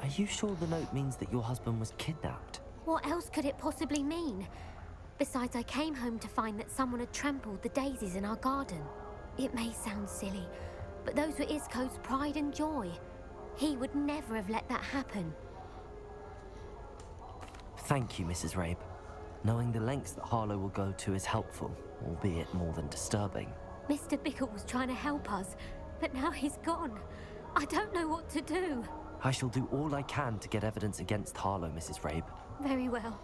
Are you sure the note means that your husband was kidnapped? What else could it possibly mean? Besides, I came home to find that someone had trampled the daisies in our garden. It may sound silly, but those were Isco's pride and joy. He would never have let that happen. Thank you, Mrs. Rabe. Knowing the lengths that Harlow will go to is helpful, albeit more than disturbing. Mr. Bickle was trying to help us, but now he's gone. I don't know what to do. I shall do all I can to get evidence against Harlow, Mrs. Rabe. Very well.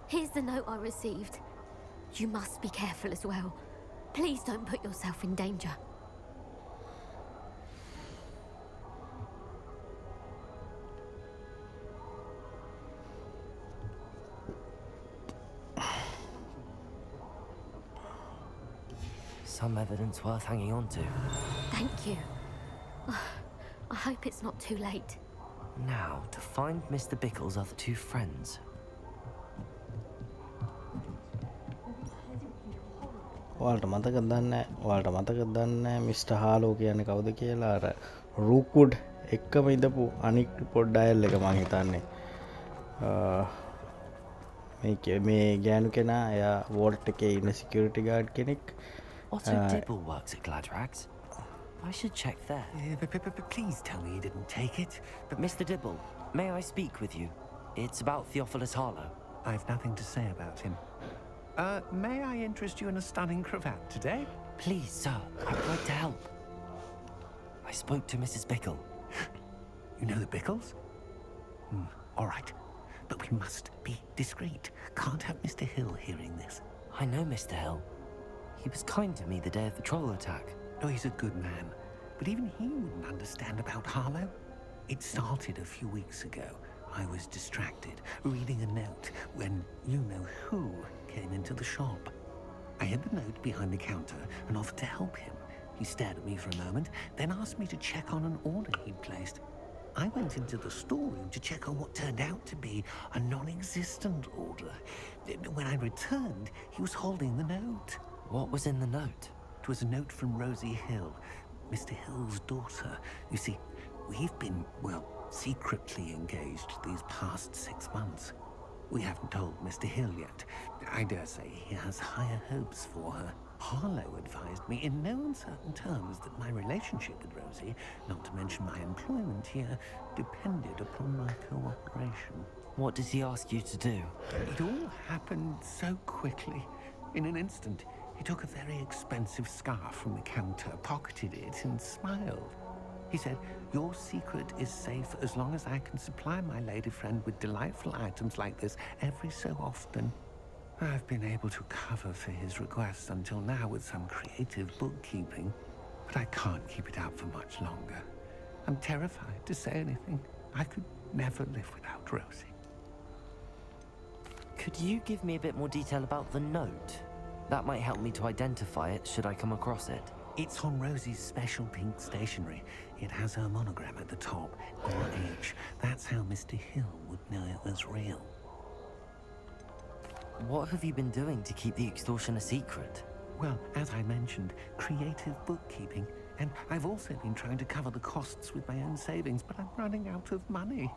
Here's the note I received. You must be careful as well. Please don't put yourself in danger. Some evidence worth hanging on to. Thank you. I hope it's not too late. Now, to find Mr. Bickle's other two friends. ඔයාලට මතකද දන්නේ mister හාලෝ කියන්නේ කවුද කියලා අර රූක්වුඩ් එක්කම ඉඳපු අනික් පොඩ් ඩයල් එක මම හිතන්නේ මේ ගෑනු කෙනා එයා වෝල්ට් එකේ ඉන්න සිකියුරිටි ගාඩ් කෙනෙක් Otto Dibble works at Gladrags. I should check there. Please tell me you didn't take it. But Mr. Dibble, may I speak with you? It's about Theophilus Harlow. I've nothing to say about him. May I interest you in a stunning cravat today? Please, sir, I would like to help. I spoke to Mrs. Bickle. You know the Bickles? All right. But we must be discreet. Can't have Mr. Hill hearing this. I know Mr. Hill. He was kind to me the day of the troll attack. Oh, he's a good man. But even he wouldn't understand about Harlow. It started a few weeks ago. I was distracted, reading a note, when you-know-who came into the shop. I hid the note behind the counter and offered to help him. He stared at me for a moment, then asked me to check on an order he'd placed. I went into the storeroom to check on what turned out to be a non-existent order. When I returned, he was holding the note. What was in the note? It was a note from Rosie Hill, Mr. Hill's daughter. You see, we've been, well, secretly engaged these past 6 months. We haven't told Mr. Hill yet. I dare say he has higher hopes for her. Harlow advised me in no uncertain terms that my relationship with Rosie, not to mention my employment here, depended upon my cooperation. What does he ask you to do? It all happened so quickly. In an instant, he took a very expensive scarf from the counter, pocketed it, and smiled. He said, "Your secret is safe as long as I can supply my lady friend with delightful items like this every so often." I've been able to cover for his requests until now with some creative bookkeeping, but I can't keep it out for much longer. I'm terrified to say anything. I could never live without Rosie. Could you give me a bit more detail about the note? That might help me to identify it should I come across it. It's on Rosie's special pink stationery. It has her monogram at the top, RH. That's how Mr. Hill would know it was real. What have you been doing to keep the extortion a secret? Well, as I mentioned, creative bookkeeping. And I've also been trying to cover the costs with my own savings, but I'm running out of money.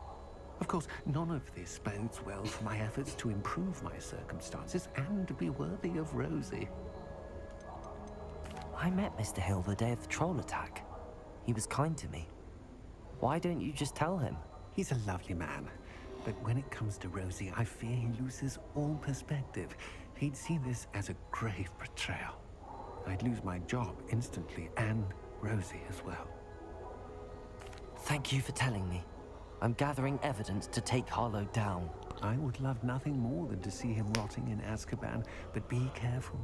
Of course, none of this bodes well for my efforts to improve my circumstances and to be worthy of Rosie. I met Mr. Hill the day of the troll attack. He was kind to me. Why don't you just tell him? He's a lovely man. But when it comes to Rosie, I fear he loses all perspective. He'd see this as a grave betrayal. I'd lose my job instantly, and Rosie as well. Thank you for telling me. I'm gathering evidence to take Harlow down. I would love nothing more than to see him rotting in Azkaban, but be careful.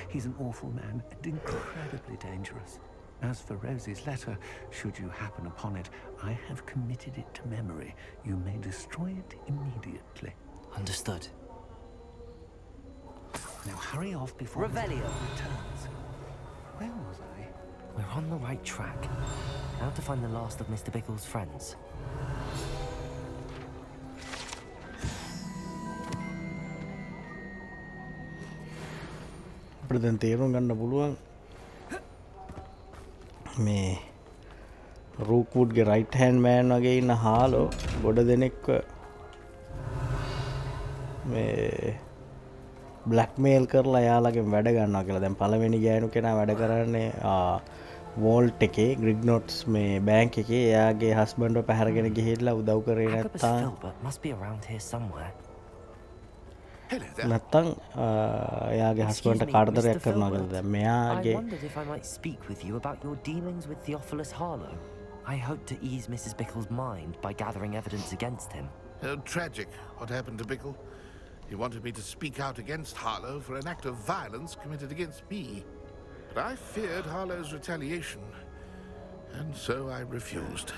He's an awful man and incredibly dangerous. As for Rosie's letter, should you happen upon it, I have committed it to memory. You may destroy it immediately. Understood. Now hurry off before Revelio returns. Where was I? We're on the right track. Now to find the last of Mr. Bickle's friends. අපිට දැන් තේරුම් ගන්න පුළුවන් මේ රූක්වුඩ්ගේ right hand මෑන් වගේ ඉන්න හාලෝ ගොඩ දෙනෙක්ව මේ බ්ලැක්මේල් කරලා යාලගෙන් වැඩ ගන්නවා කියලා. දැන් පළවෙනි ගෑනු කෙනා වැඩ කරන්නේ වෝල්ට් එකේ ග්‍රිග්නොට්ස් මේ බෑන්ක් එකේ එයාගේ හස්බන්ඩ්ව පැහැරගෙන ගිහිල්ලා උදව් කරේ නැත්තම් එයාගේ හස්බන්ඩ්ට කාර්දරයක් කරනවා කියලා. දැන් මෙයාගේ I wondered if I might speak with you about your dealings with Theophilus Harlow. I hope to ease Mrs. Bickle's mind by gathering evidence against him. Tragic what happened to Bickle. He wanted me to speak out against Harlow for an act of violence committed against me. But I feared Harlow's retaliation, and so I refused.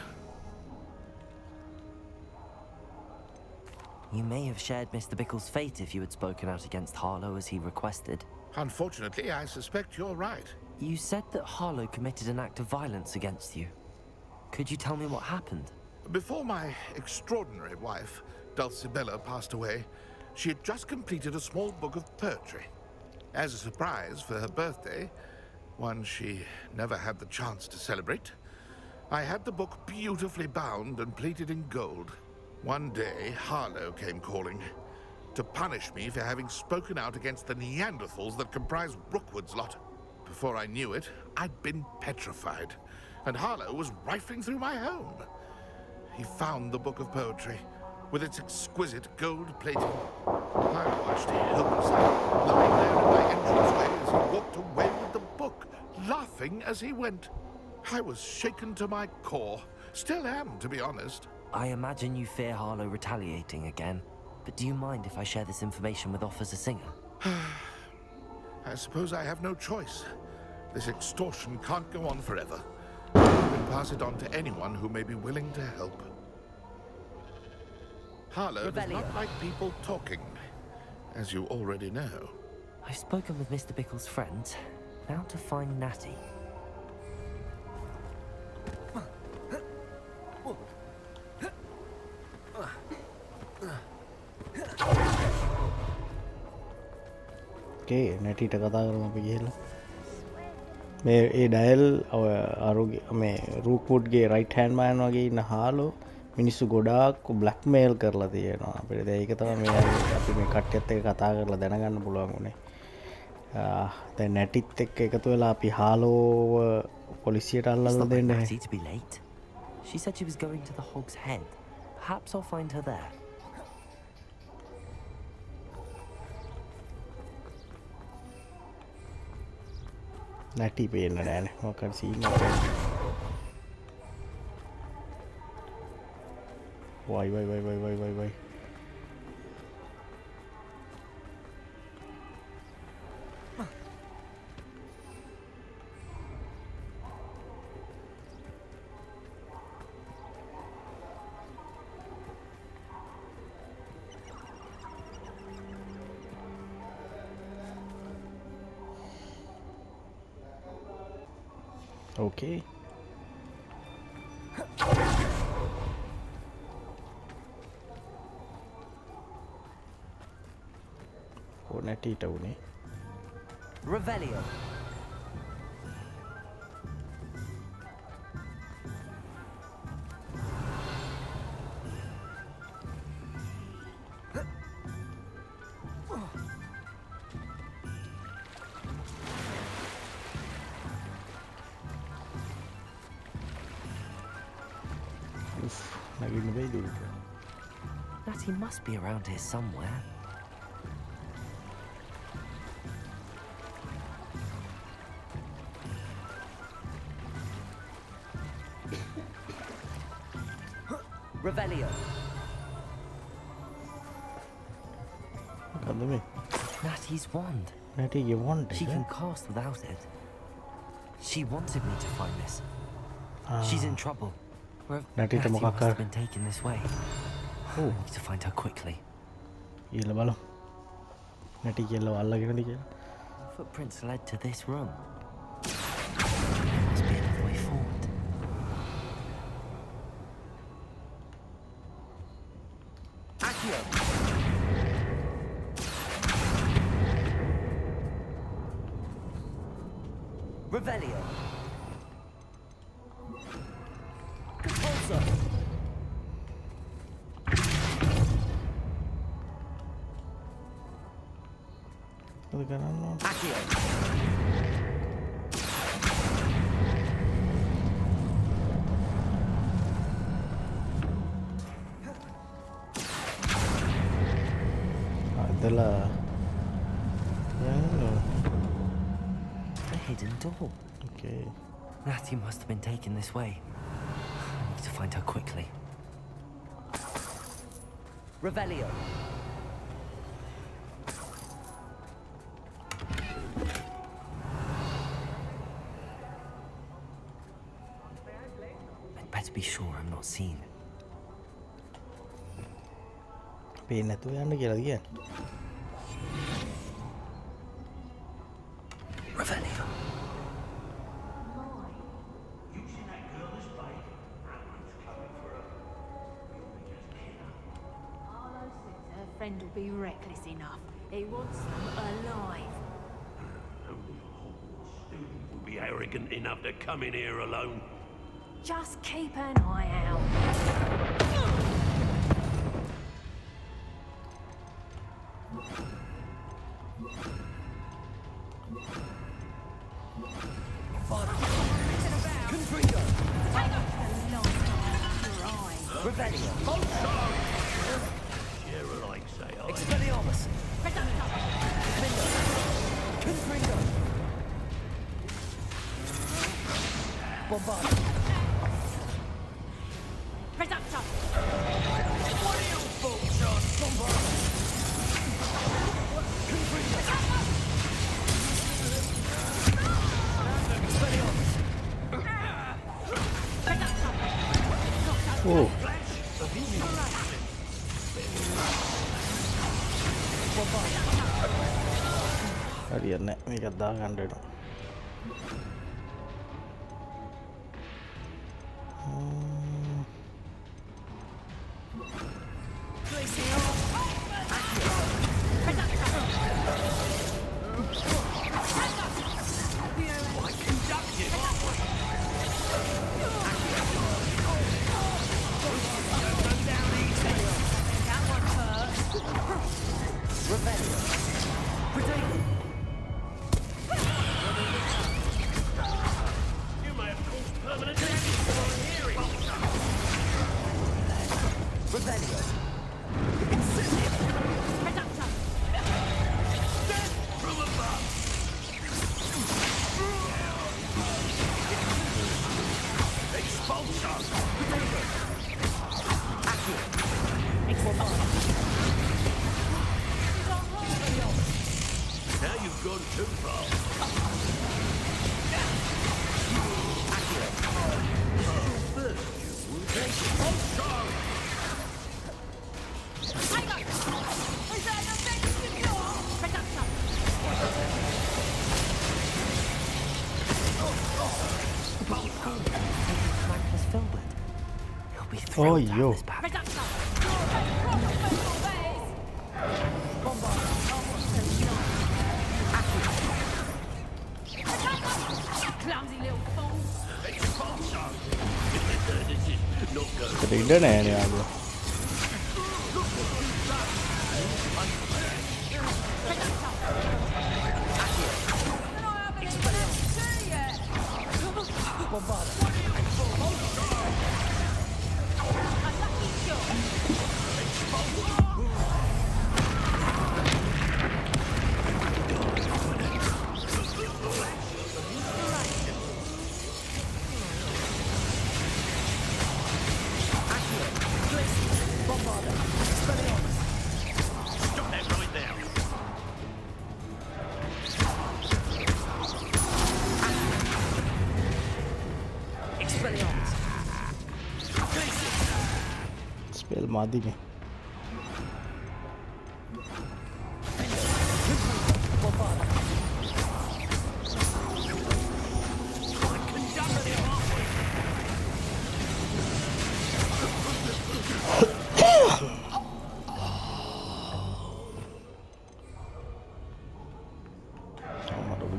You may have shared Mr. Bickle's fate if you had spoken out against Harlow as he requested. Unfortunately, I suspect you're right. You said that Harlow committed an act of violence against you. Could you tell me what happened? Before my extraordinary wife, Dulcibella, passed away, she had just completed a small book of poetry. As a surprise for her birthday, one she never had the chance to celebrate, I had the book beautifully bound and plated in gold. One day, Harlow came calling to punish me for having spoken out against the Neanderthals that comprise Rookwood's lot. Before I knew it, I'd been petrified, and Harlow was rifling through my home. He found the book of poetry, with its exquisite gold plating. I watched helplessly, lying there in my entranceway as he walked away with the book, laughing as he went. I was shaken to my core. Still am, to be honest. I imagine you fear Harlow retaliating again. But do you mind if I share this information with Officer Singer? I suppose I have no choice. This extortion can't go on forever. You can pass it on to anyone who may be willing to help. Harlow does not like people talking, as you already know. I've spoken with Mr. Bickle's friends. Now to find Natty. ඕකේ නැටිට කතා කරමු අපි ගිහලා මේ ඒ dial අරුගේ මේ රූක්වුඩ්ගේ right hand මෑන් වගේ ඉන්න හාලෝ මිනිස්සු ගොඩාක් බ්ලැක්මේල් කරලා තියෙනවා අපිට ඒක තමයි මේ අපි මේ කට්ටියත් එක්ක කතා කරලා දැනගන්න පුළුවන් උනේ දැන් නැටිත් එක්ක එකතු වෙලා අපි හාලෝව පොලිසියට අල්ලලා දෙන්න She said she was going to the Hog's Head. Perhaps I'll find her there. නැටි පේන්න නෑනේ මොකක්ද සීන් එක වයි Okay. Oh, නැටීට උනේ. Revelio. Natty must be around here somewhere. Revelio. Natty's wand. Natty's wand. She can cast without it. She wanted me to find this. She's in trouble. Natty must have been taken this way. I need to find her quickly. Ila balo. Natty yellow allagena dikela. Footprints led to this room. There must be another way forward. Accio. Revelio. Compulsor. Accio. The hidden door. Okay. Natty must have been taken this way. I need to find her quickly. Revelio. I'd better be sure I'm not seen. පේන්නේ නැතුව යන්න කියලා කියන්නේ. Revelio. Friend will be reckless enough. He wants them alive. Only a Hogwarts student will be arrogant enough to come in here alone. Just keep an eye out. Revelio. Share like say I. Expelliarmus. Confringo. Bombard. Reductor. What are you folks on? Bombard. Confringo. Expelliarmus. Oh. හරියන්නේ මේකත් දා ගන්න වෙනවා. Now you've gone too far. Oh, yo. Tidak nih ini aku. Spell madi में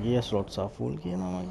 ये slot सा full किया ना मैं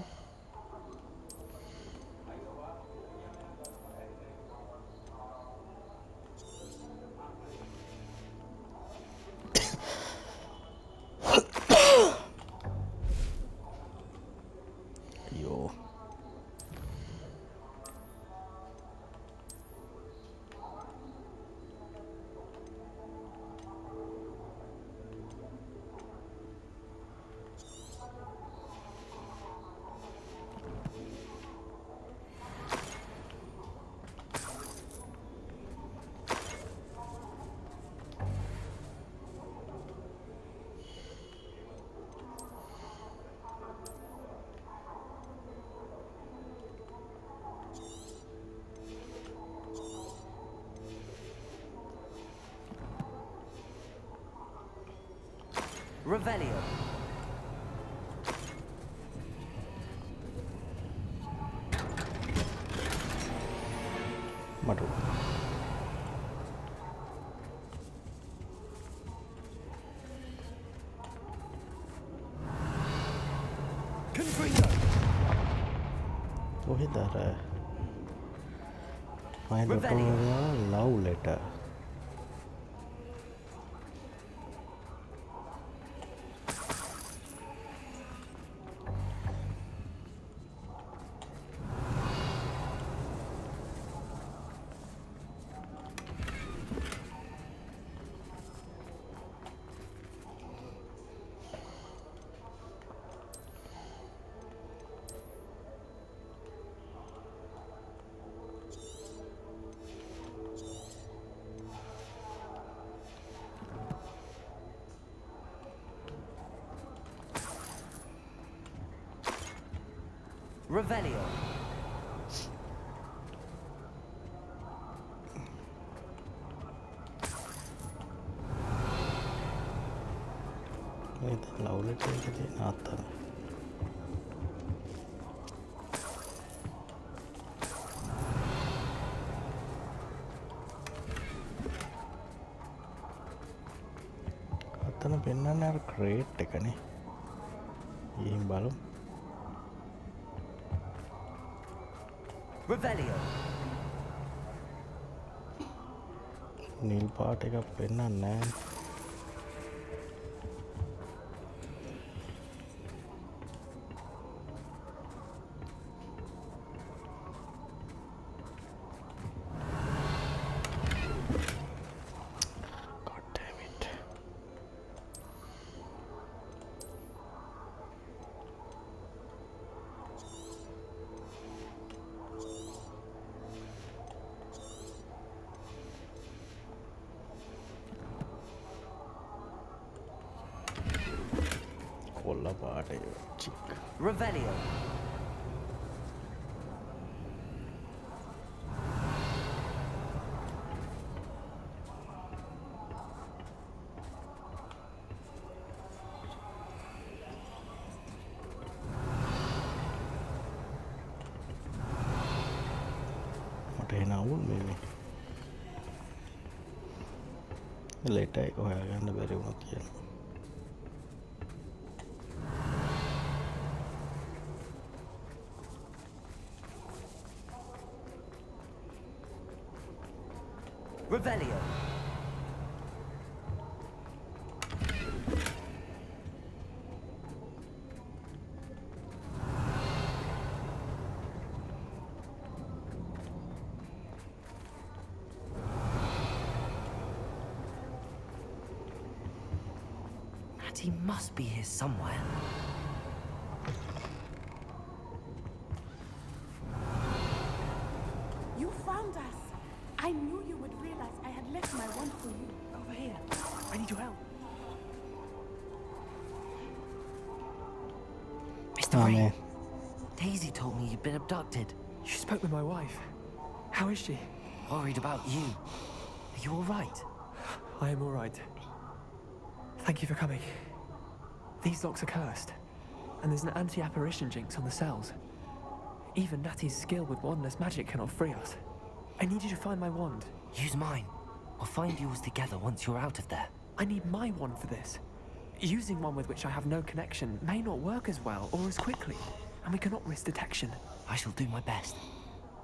Revelio. Madu. Confringo. Oh, there. Find a love letter. Revelio. Love letter එකේ තියෙන අතන. අතන පෙන්වන්නේ අර ක්‍රේට් එකනේ. ගිහින් බලමු. Revelio. නිල් පාට එකක් පෙන්වන්නේ නැහැ. කොල්ල පාටේ චික්. Revelio. මට එන අවුල් මේ ලෙටර් එක හොයාගන්න බැරි වුණා කියලා. Revelio. Natty must be here somewhere. You found us. I knew you would realize I had left my wand for you. Over here. I need your help. Mr. Ray, Daisy told me you'd been abducted. You spoke with my wife. How is she? Worried about you. Are you all right? I am all right. Thank you for coming. These locks are cursed, and there's an anti-apparition jinx on the cells. Even Natty's skill with wandless magic cannot free us. I need you to find my wand. Use mine. We'll find yours together once you're out of there. I need my wand for this. Using one with which I have no connection may not work as well or as quickly, and we cannot risk detection. I shall do my best.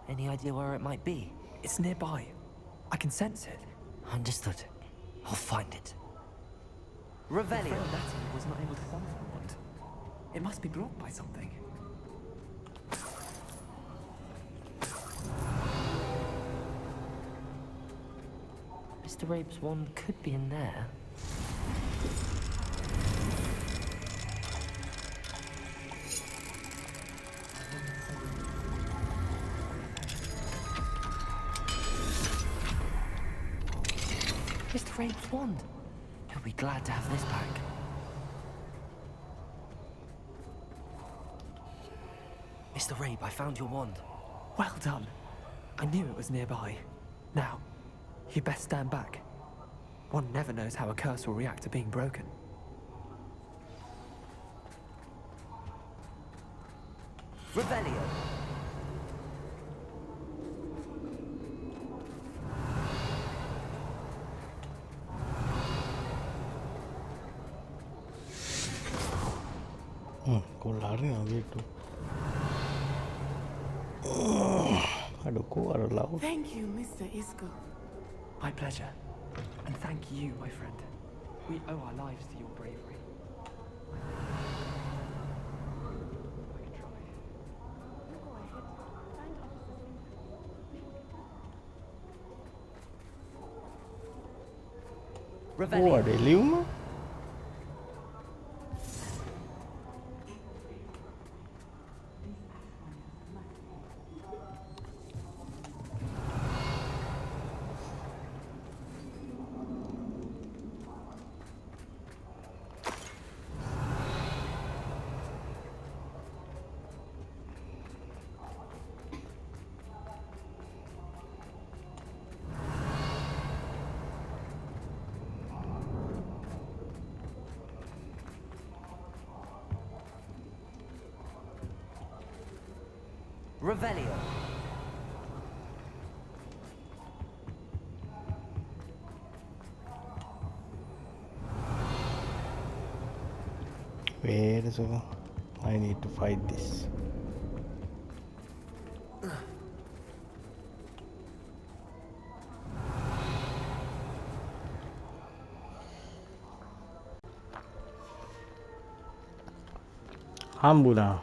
Any idea where it might be? It's nearby. I can sense it. Understood. I'll find it. My Revelio. friend Natty was not able to find my wand. It must be blocked by something. Mr. Rabe's wand could be in there. Mr. Rabe's wand. He'll be glad to have this back. Mr. Rabe, I found your wand. Well done. I knew it was nearby. Now, you best stand back. One never knows how a curse will react to being broken. Revelio. කොල්ලාරි නගේටු අඩකෝ අර love. Thank you, Mr. Isco. My pleasure. And thank you, my friend. We owe our lives to your bravery. ඕ අඩ එලියුම Revelio. Wait a second. I need to fight this. හම්බුණා.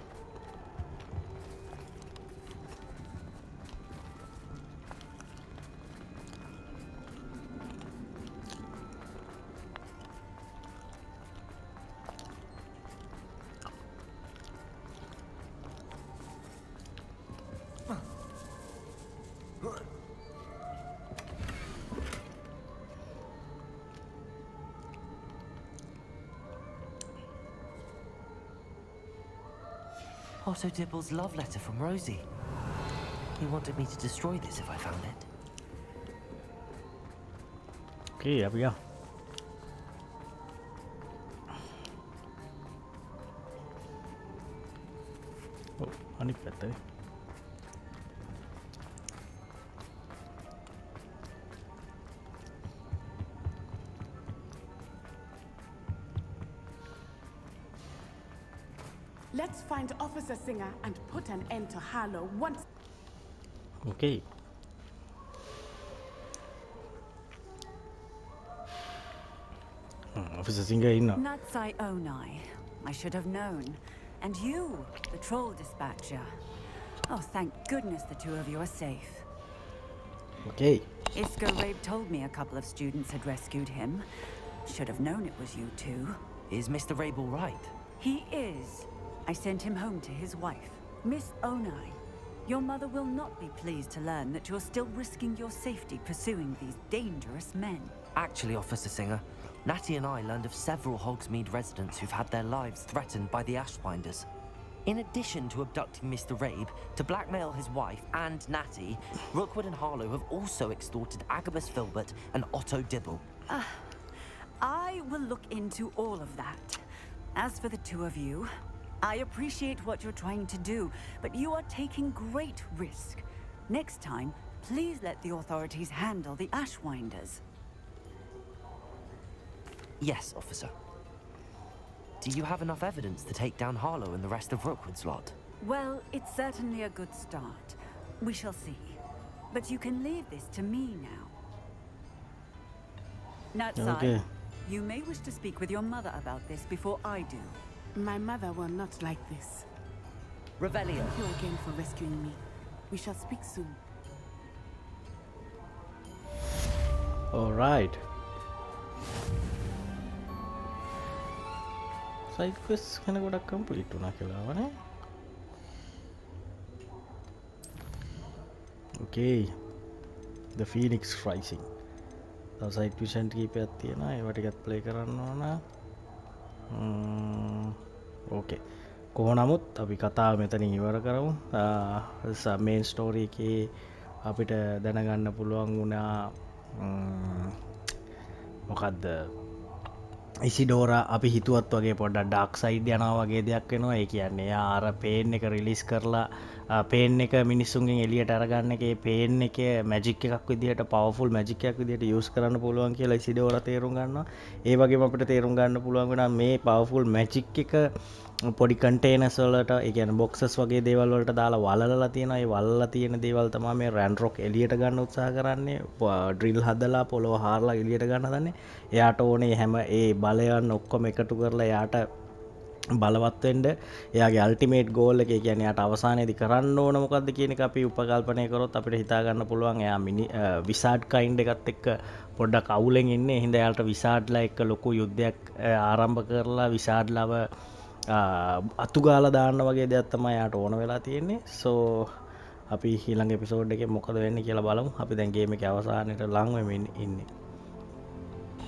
Otto Dibble's love letter from Rosie. He wanted me to destroy this if I found it. Okay, අපි යමු. ඔව් අනිත් පැත්තේ. Let's find Officer Singer and put an end to Harlow once. Okay. Officer Singer inna. Natsai Onai. I should have known. And you, the troll dispatcher. Oh, thank goodness the two of you are safe. Okay. Isco Rabe told me a couple of students had rescued him. Should have known it was you two. Is Mr. Rabe all right? He is. I sent him home to his wife. Miss Onai, your mother will not be pleased to learn that you're still risking your safety pursuing these dangerous men. Actually, Officer Singer, Natty and I learned of several Hogsmeade residents who've had their lives threatened by the Ashbinders. In addition to abducting Mr. Rabe to blackmail his wife and Natty, Rookwood and Harlow have also extorted Agabus Filbert and Otto Dibble. I will look into all of that. As for the two of you, I appreciate what you're trying to do, but you are taking great risk. Next time, please let the authorities handle the Ashwinders. Yes, officer. Do you have enough evidence to take down Harlow and the rest of Rookwood's lot? Well, it's certainly a good start. We shall see. But you can leave this to me now. Natsai, Okay. you may wish to speak with your mother about this before I do. My mother will not like this. Revelio. Thank you again for rescuing me. We shall speak soon. All right. Side quests kind of got complete වුණා කියලා වනේ. Okay. The Phoenix Rising. තව side mission කීපයක් තියෙනවා. ඒවා ටිකත් play කරන්න ඕන. ඕකේ. කොහොම නමුත් අපි කතාව මෙතනින් ඉවර කරමු. මේන් ස්ටෝරි එකේ අපිට දැනගන්න පුළුවන් වුණා මොකද්ද ඉසිඩෝරා අපි හිතුවත් වගේ පොඩ්ඩක් ඩාර්ක් සයිඩ් යනවා වගේ දෙයක් වෙනවා. ඒ කියන්නේ එයා අර පේන් එක රිලීස් කරලා පේන් එක මිනිස්සුන්ගෙන් එළියට අරගන්න එකේ පේන් එකේ මැජික් එකක් විදිහට පවර්ෆුල් මැජික් එකක් විදිහට යූස් කරන්න පුළුවන් කියලා ඉසිඩෝරා තේරුම් ගන්නවා. ඒ වගේම අපිට තේරුම් ගන්න පුළුවන් වෙනවා මේ පවර්ෆුල් මැජික් එක පොඩි කන්ටේනර්ස් වලට ඒ කියන්නේ බොක්සස් වගේ දේවල් වලට දාලා වලලලා තියෙනවා. ඒ වලලලා තියෙන දේවල් තමයි මේ රැන්රොක් එළියට ගන්න උත්සාහ කරන්නේ. ඩ්‍රිල් හදලා පොළොව හාරලා එළියට ගන්න හදන්නේ. එයාට ඕනේ හැම ඒ බලයන් ඔක්කොම එකතු කරලා එයාට බලවත් වෙන්න එයාගේ අල්ටිමේට් ගෝල් එක. ඒ කියන්නේ එයාට අවසානයේදී කරන්න ඕන මොකද්ද කියන එක අපි උපකල්පනය කරොත් අපිට හිතා ගන්න පුළුවන් එයා විසාඩ් කයින්ඩ් එකත් එක්ක පොඩ්ඩක් අවුලෙන් ඉන්නේ. ඒ හින්දා එයාට විසාඩ්ලා එක්ක ලොකු යුද්ධයක් ආරම්භ කරලා විසාඩ්ලාව අතුගාලා දාන්න වගේ දෙයක් තමයි යාට ඕන වෙලා තියෙන්නේ. සෝ අපි ඊළඟ එපිසෝඩ් එකේ මොකද වෙන්නේ කියලා බලමු. අපි දැන් ගේම් එකේ අවසානයේට ලං වෙමින් ඉන්නේ.